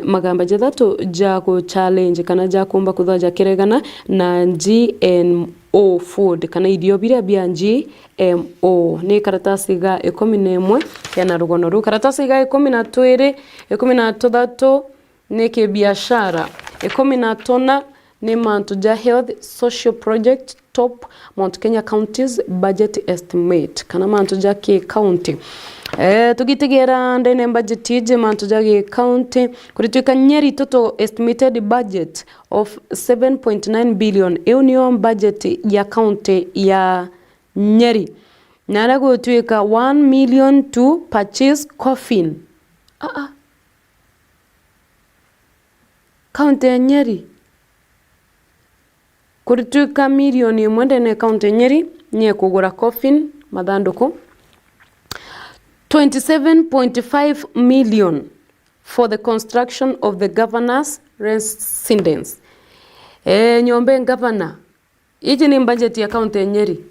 magamba jathatu ja ko challenge kana ja kumba kuthwa ja kiregana na GMO food kana idio bira bia GMO ni karatasi ga 11 yana rugono ru karatasi ga 12 13 ni ke biashara 15 ni mantu ja health social project top Mount Kenya counties budget estimate kana mantu ja ke county tugitegera ndene budget ije mantu ja ke county kurituka Nyeri total estimated budget of 7.9 billion union budget ya county ya Nyeri narago tuika 1 million to purchase coffin county ya Nyeri kurituka milioni mwende ne county Nyeri nye kugura coffin mathanduku 27.5 million for the construction of the governor's residence. Nyombe governor iji ni budget ya county Nyeri.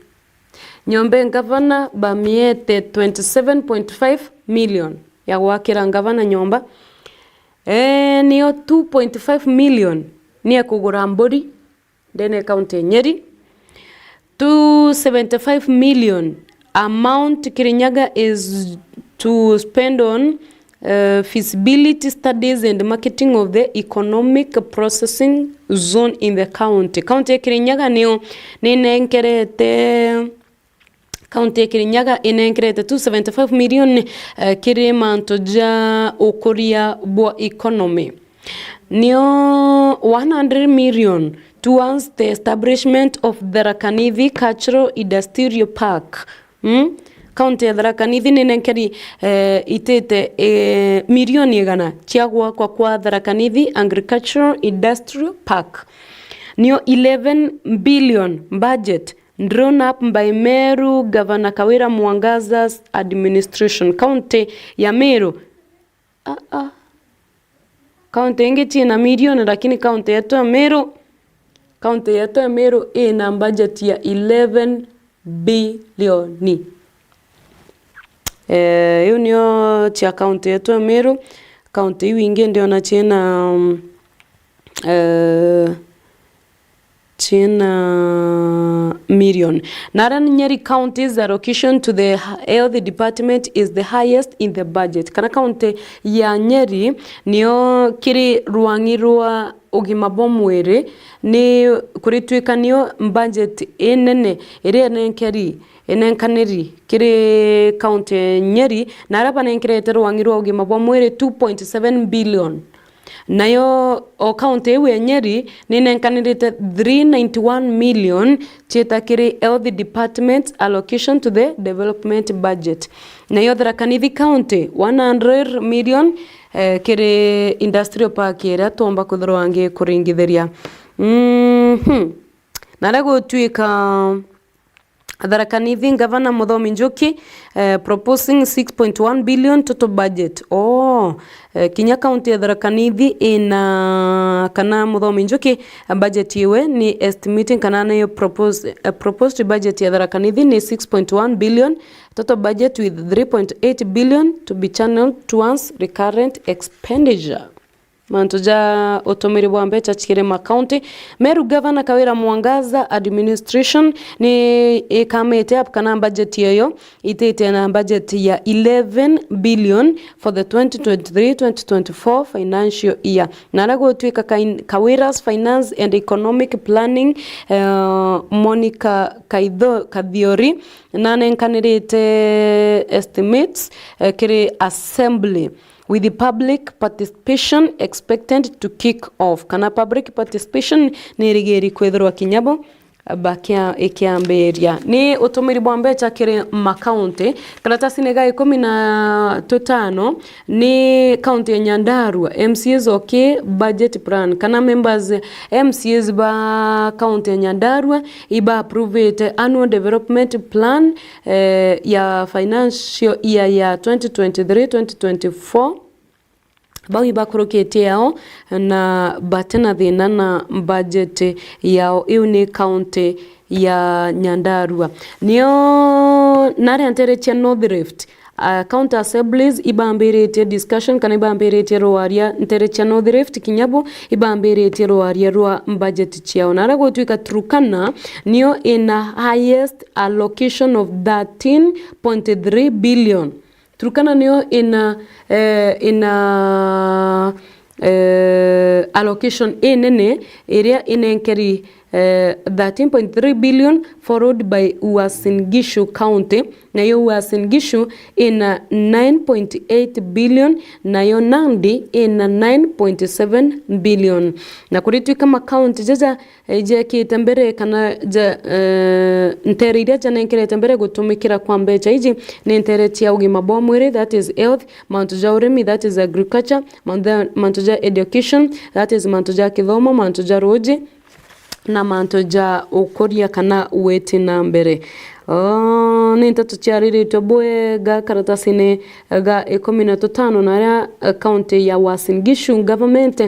Nyombe governor bamiete 27.5 million ya wakira governor nyomba. Niyo 2.5 million ni ya kugura mburi dene county Nyeri. 275 million amount Kirinyaga is to spend on feasibility studies and marketing of the economic processing zone in the county. County ya Kirinyaga niyo ninenkerete County ya Kirinyaga inenkerete 275 million kiri manto ja ukuria bwa economy. Niyo 100 million towards the establishment of the Rakanithi Cultural Industrial Park. County ya Rakanithi ninenkeri itete milioni igana chiagwa kwa Rakanithi Agricultural Industrial Park. Niyo 11 billion budget drawn up by Meru Governor Kawira Mwangaza's administration. County ya Meru county ingi china milioni, lakini county yetu ya Meru ina budget ya 11 bilioni. Hiyo ndio cha county yetu ya Meru. County hiyo ingi ndio na china million. Naran Nyeri County's allocation to the health department is the highest in the budget. Kana county ya Nyeri niyo kiri ruangirwa ugima bomwere ni kuritwika niyo budget enene ere enenkaneri kiri county Nyeri naraba nenkerete ruangirwa ugima bomwere 2.7 billion. Nayo o county ya Nyeri ninenkanirite 391 million chetakiri health department allocation to the development budget. Nayo Rakanithi County 100 million kiri industrial park era tomba kuthroange kuringitheria. Narago tuika Rakanithi Governor Muthomi Njuki proposing 6.1 billion total budget. Kinya county ya Rakanithi ina kana Muthomi Njuki budget iwe ni estimating kana nayo proposed budget ya Rakanithi ni 6.1 billion total budget with 3.8 billion to be channeled towards recurrent expenditure. Mantoja otomiri bwambe chachikire county. Meru Governor Kawira Mwangaza administration ni ikamete apkana budget yoyo itete na budget ya 11 billion for the 2023-2024 financial year. Narago tuika Kawira's finance and economic planning Monica Kadhiori nanenkanirite estimates kiri assembly with the public participation expected to kick off. Kana public participation ni rigeri kwethirwa kinyabo bakia ikiamberia ni utumiri bwambe chakire county karatasi nega 15 ni county ya Nyandarua MCAs okay budget plan kana members MCAs ba county ya Nyandarua iba approve annual development plan ya financial year ya 2023-2024 bawi bakurokete yao na batena thina na budget yao. Iyo ni county ya Nyandarua niyo nare anterechia North Rift county assemblies ibambirete discussion kana ibambirete roaria nterechia North Rift kinyabo ibambirete roaria rwa budget chiao. Narago tuika Turkana niyo ina highest allocation of 13.3 billion. Turkana niyo ina allocation enene area inenkeri 13.3 billion followed by Uasin Gishu County. Nayo Uasin Gishu ina 9.8 billion nayo Nandi ina 9.7 billion. Na kuritu kama county jaja kitembere kana nteriria jana nkere tembere gutumikira kwa mbecha iji ni ntereti ya ugima bwa mwiri, that is health, mantuja urimi, that is agriculture, mantuja education, that is mantuja kithomo, mantuja roji na mantoja ukoria kana uweti na mbere. Ninta tuchiariri toboe ga karatasine ga 15 na county ya Uasin Gishu government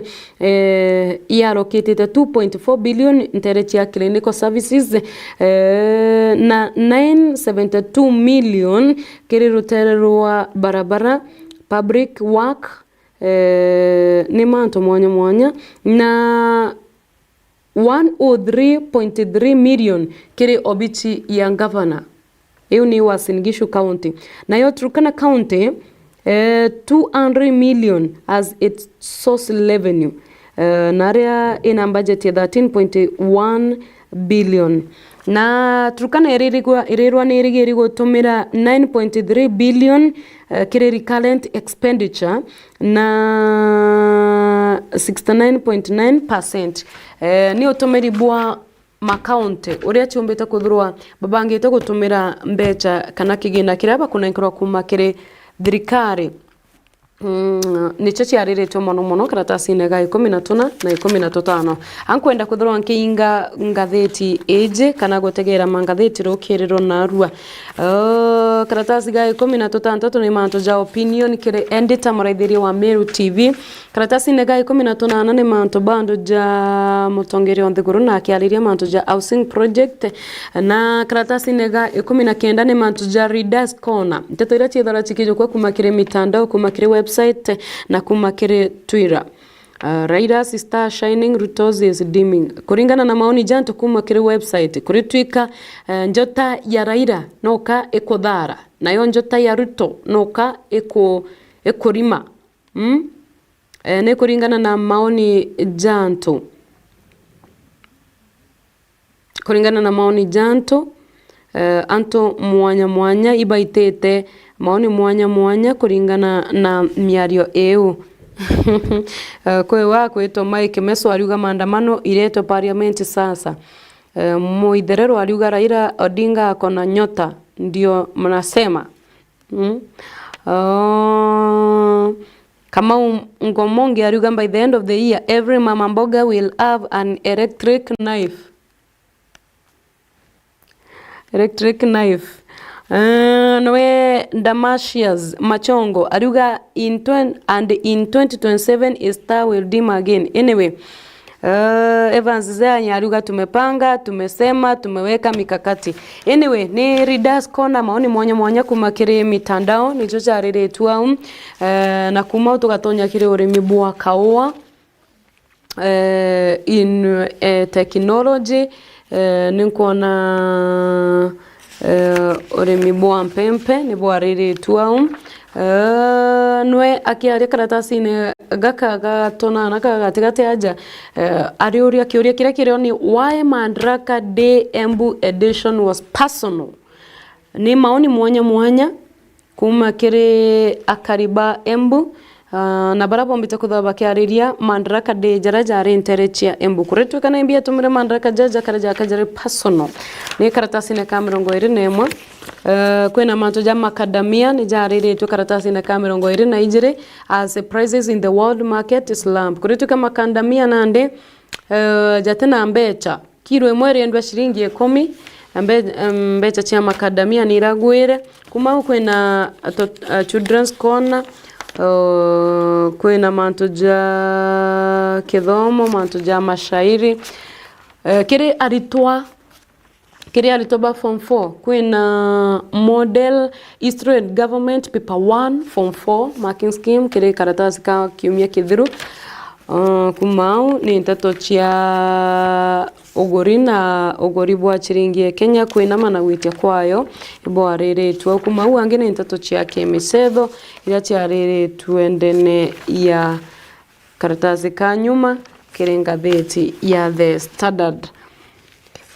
allocated 2.4 billion nterechi ya clinical services na 972 million kirirutererwa barabara public work ni manto mwanya na 103.3 million kiri obichi ya governor. Hiyo ni Uasin Gishu County. Na hiyo Turkana County 200 million as its source revenue. Naria ina budget ya 13.1 billion. Na Turkana irirwa ni irigiri gutumira 9.3 billion kire recurrent expenditure na 69.9% ni utumiri bwa makaunti uria chumbite kuthurwa babangite gutumira mbecha kana kigina kiraba kunenkerwa kuma kire thirikari. Nicho ciariritwo mono karatasi-inĩ ga 14 na 15 ankwenda kuthurwa nkiinga ngatheti age kana gutegera mangatheti rukiriro narua. Karatasi ga 13 ni manto ja opinion kire editor muraithiri wa Meru TV. Karatasi-inĩ ga 18 ni manto bando ja mutongeri on the guru na akiariria manto ja housing project, na karatasi-inĩ ga 19 ni manto ja readers corner nteto ira ciethara cikijo kwa kumakire mitandao kumakire website na kumakire Twitter. Raiders star shining, Rutos is dimming. Kuringana na maoni janto kumakire website kuri Twitter, njota ya Raila noka ekodhara nayo njota ya Ruto noka ekorima. Ne kuringana na maoni janto, kuringana na maoni janto anto mwanya ibaitete maoni mwanya kuringana na miario eu. Kwe wako eto Mike Meso aliuga maandamano ileto parliament sasa. Muitherero aliuga Raila Odinga akona nyota ndio mnasema. Kama Ngomonge aliuga by the end of the year every mama mboga will have an electric knife. Noe Damasius Machongo aliuga in 2027 is star will dim again. Anyway, Evans Zaya aliuga tumepanga, tumesema, tumeweka mikakati. Anyway, ni readers corner maoni mwanya kumakire mitandao nicho chariretwa na kuma tukatonya kire urimi bwa kaoa in technology ninkona urimi bwa mpempe ni bwa riretwa nwe akiaria karatasi-inĩ gaka gatonana gagatigate aja ariuria kiuria kire kireo ni why Madaraka Day Embu edition was personal. Ni maoni mwanya kuma kire akariba Embu na barabo mbite kuthaba kiariria Madaraka Day jari interechia Embu kuretwe kana imbia tumire Madaraka jaja karaja kajari personal. Ni karatasi-inĩ ka 21 kwena manto ja macadamia ni jariretwe karatasi-inĩ ka 22 as prices in the world market is lamp kuretwe kama macadamia nande jatena mbecha kilo imwe rendwa shilingi 10 mbecha cia macadamia ni iragwire kuma kwena children's corner kwena manto ja kithomo manto ja mashairi kire aritwa ba form 4 kwena model history and government paper 1 form 4 marking scheme kire karatasi ka kiumia kithiru kumau ni ntato cia uguri na uguri bwa chiringi Kenya kwina mana gwitia kwayo ibwa riretwa kumau ange ni ntato cia kemithetho ira cia riretwa ndene ya karatasi ka nyuma kire ngatheti ya The Standard.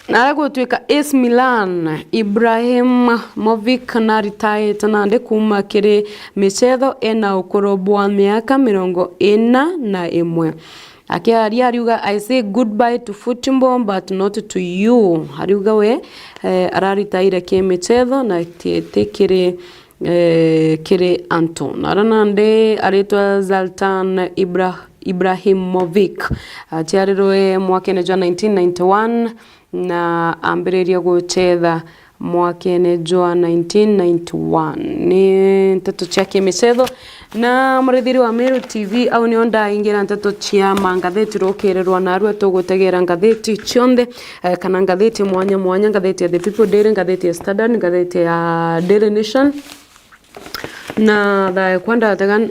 Na gutwika AS Milan Ibrahimovic na retire nande kuma kire michetho ena ukuru bwa miaka 41 akiaria ariuga I say goodbye to football but not to you. Ariuga we araritaire ke michetho na tikire kire Anton aranande aretwa Zlatan Ibrahimovic atiariroe mwakene jwa 1991 na ambiriria guchetha mwakene jwa 1991 ni nteto ciake michetho na murithiri wa Meru TV au ni onda ingira nteto cia mangatheti rukirerwa narua tugutegera ngatheti cionthe kana ngatheti mwanya ngatheti ya The People Daily, ngatheti ya Standard, ngatheti ya Daily Nation na tha kwanda tagan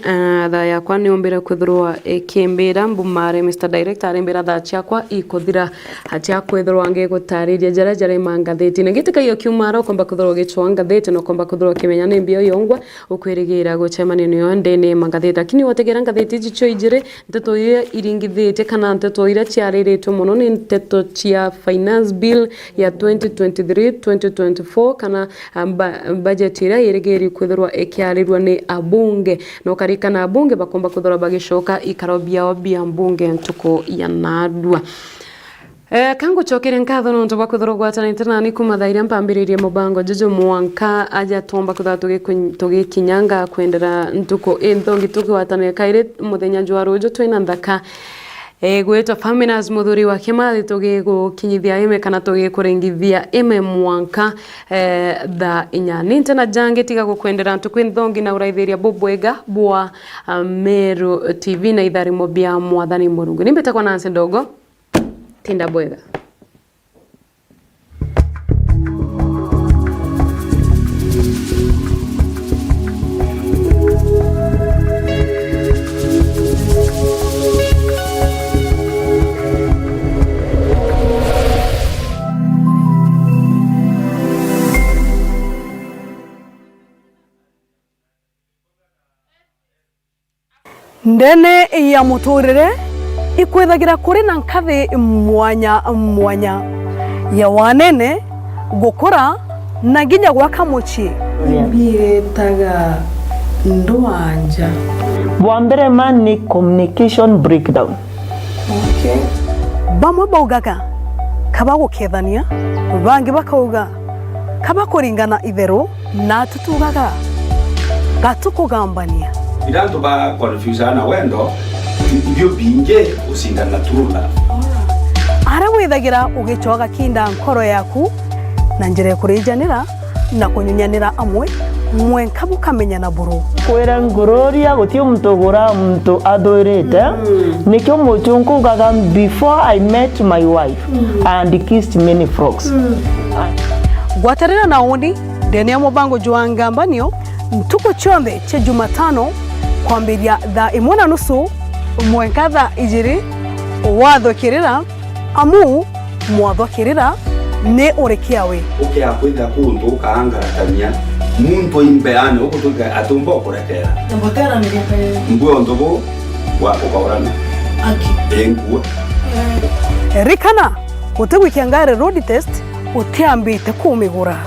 tha ya kwani ombera kwithirwa kimbira mbumare Mr Director arembera tha chakwa ikuthira hatia kwithirwa nge gutariria jara mangatheti na gitika iyo kiumara komba kwithirwa gichwa ngatheti no komba kwithirwa kimenya ni mbio yongwa ukwirigira gucemania ni ndene mangatheti lakini wategera ngatheti jicho ijire nteto iringithite kana nteto ira ciariritwe muno ni nteto cia finance bill ya 2023-2024 kana budget ira irigiri kwithirwa ikiarirwa ni abunge no karikana abunge bakomba kuthora bagishoka ikarobia bia mbunge ntuko ya nadwa kango chokere nkatho no ntoba kuthora gwatana internani kumathaira mpambiririe mubango jojo mwanka aja tomba kutha tugikinyanga kwendera ntuko enthongi tukiwatana kaire muthenya jwa rojo twina ndaka gwetwa Faminas muthuri wa Kimathi tugikinyithia ime kana tugikurengithia ime mwanka tha inya nintena jange tiga gukwendera tukwinthongi na uraithiria bobwega bwa Meru TV na idhari mobia mwathani Murungu nimbeta kwa Nancy Dogo tinda bwega ndene ya muturire ikwithagira kuri na nkathi mwanya ya wanene gukura na nginya gwaka muci bietaga ndwanja Bwambere man ni communication breakdown. Okay. Bamwe baugaga kaba gukethania bangi bakauga kaba kuringana itheru na tutugaga gatukugambania Bilanto ba confusana wendo ibyo binge usingana turula ara withagira ugichoga kinda nkoro yaku na njire kurijanira na kunyunyanira amwe mwenka bukamenya na buru Kwera ngororia guti umtogora mtu adoirete nikyo muchunku gaga before I met my wife and kissed many frogs. Gwatarira na undi ndene ya mubango juangambanio ntuko chombe che Jumatano kwambiria tha 1:30 mwenka tha 2 wathokirira amu mwathokirira ne urekiawe okay akwenda kuntu kaangaratania muntu imbeane okutuga atumba okurekera tambotera ni kaya mbwe ondobo wa ukaurana aki engua rikana utegwikiangare road test utiambite kumigura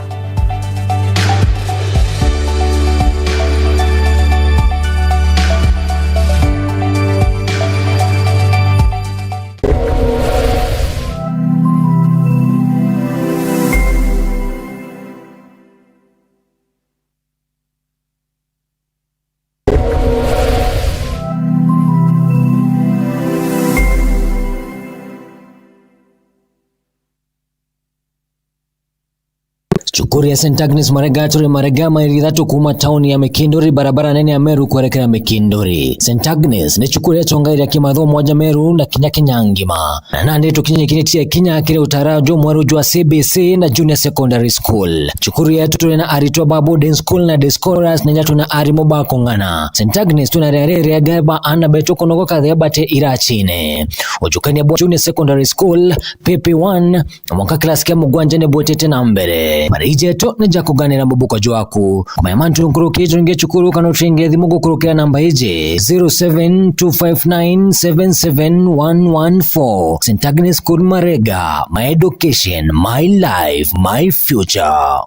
Chukuri ya St. Agnes Marega mairithatu kuma tauni ya Mikindori barabara nene ya Meru kuelekea Mikindori. St. Agnes ni chukuri ya chongairi ya kimatho moja Meru na kinyangima. Na nande tukinye kinetia kinya kile utarajo mwaru jua CBC na Junior Secondary School. Chukuri ya tutu na aritwa Boarding School na Descoras na nyatu na arimo bakongana. St. Agnes tunarere ya gaba ana beto konogo kadhe bate irachine. Ujukani ya Junior Secondary School PP1 mwaka klasi kia mugwanja ne botete na mbere. Marijeto neja kuganira mbubuko jwaku kumayamantu nkuruki turinge chukuru kano turinge thimugo kurukira namba ije 0725977114 St. Agnes School Marega, my education, my life, my future.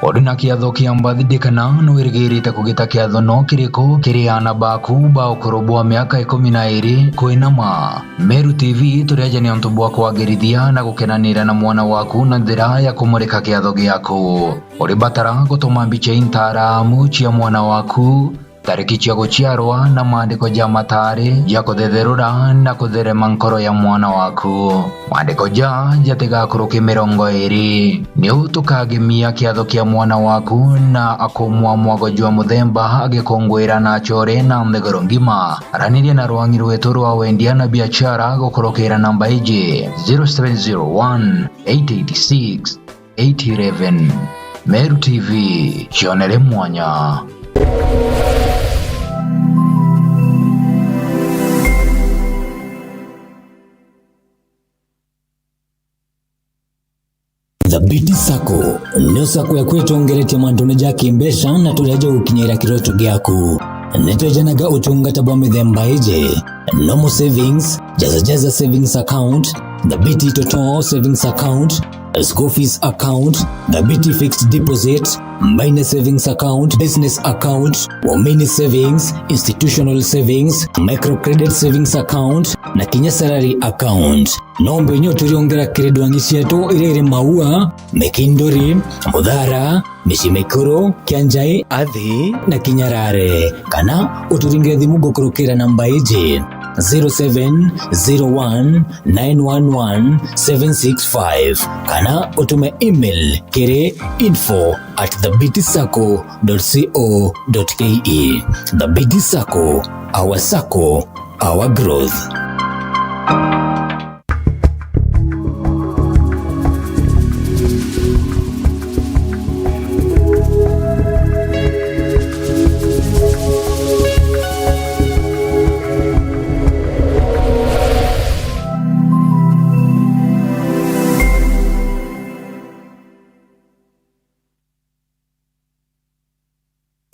Oduna kiatho kia mbathidikana nwirigirite kugita kiatho no kiriko kiriana baku ba ukorobwa miaka 12 kwinama. Meru TV turiaja ni onto bwa kwagirithia na gukenanira na mwana waku na njira ya kumurika kiatho giaku. Uri batara gutuma mbicha intara muchi ya mwana waku tariki cia guciarwa na maandiko ja matari ja kuthetherura na kutherema nkoro ya mwana waku. Maandiko ja jatigakuruki 20 ni utukagemia kiatho kia mwana waku na akumwa mwago jwa muthemba agikongwira na chore na ndegoro ngima. Araniria na rwangi rwetu rwa wendia na biashara gukurukira namba iji 0701 886 811. Meru TV, chionere mwanya. The BT Sacco ndio sako ya kwetu ongeretie mantone jaki mbesha na tureje ukinyira kiroto gyaku netwejanaga uchungata bwa mithemba ije normal savings, jaza savings account, the BT Total savings account, school fees account, the BT fixed deposit, minor savings account, business account, women savings, institutional savings, microcredit savings account na kinya salary account. Nombe nyo turiongera kredo angisieto irere maua, mekindori, mudhara, mishimekuro, kianjai, adhi na kinyarare. Kana uturinge thimu gukurukira namba ije 0701911765. Kana utume email kere info@thebtsacco.co.ke. The BT Sacco, our Sacco, our growth.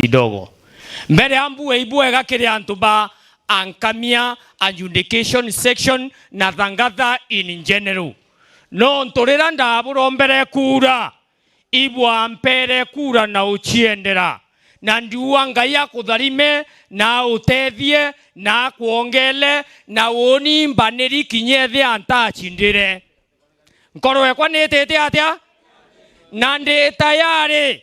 DOGO mbere ambu eibu egakire antuba ankamia adjudication section na thangatha in general no ntorera ndaburo mbere kura ibwa mpere kura na uchiendera na ndiwa ngaya kutharime na utethie na kuongele na woni mbaneri kinyethe antachindire nkoro ekwa nitete atia na ndi tayari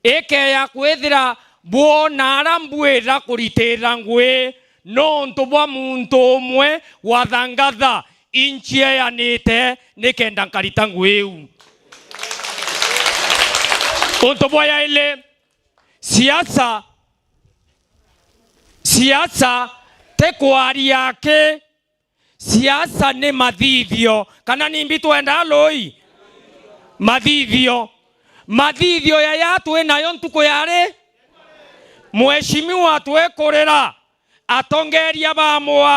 eke ya kwethira bona arambwira kuritira ngwe no ntubwa muntu umwe wathangatha inchi yanite nikenda nkarita ngweu untubwa ya ile siasa te kwari yake siasa ni mathithio kana nimbi twenda loi mathithio ya yatu nayo ntuko yare mheshimiwa twekorera atongeria bamwa